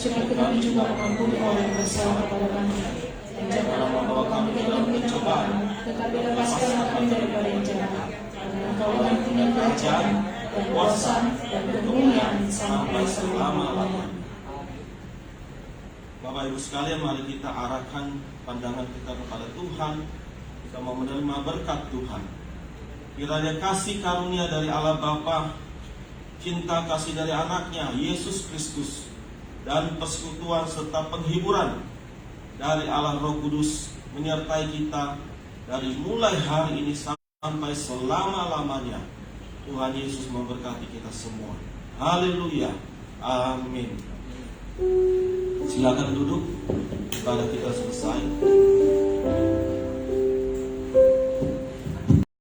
supaya kami juga mengampuni orang yang bersalah kepada kami. Dan janganlah membawa kami ke dalam pencobaan, tetapi lepaskanlah kami daripada yang jahat. Karena Engkau yang punya kerajaan dan kuasa dan kemuliaan sampai selama-lamanya. Bapak Ibu sekalian, mari kita arahkan pandangan kita kepada Tuhan. Kita mau menerima berkat Tuhan. Kiranya kasih karunia dari Allah Bapa, cinta kasih dari anaknya Yesus Kristus, dan persekutuan serta penghiburan dari Allah Roh Kudus menyertai kita dari mulai hari ini sampai selama-lamanya. Tuhan Yesus memberkati kita semua. Haleluya. Amin. Silakan duduk. Ibadah kita selesai.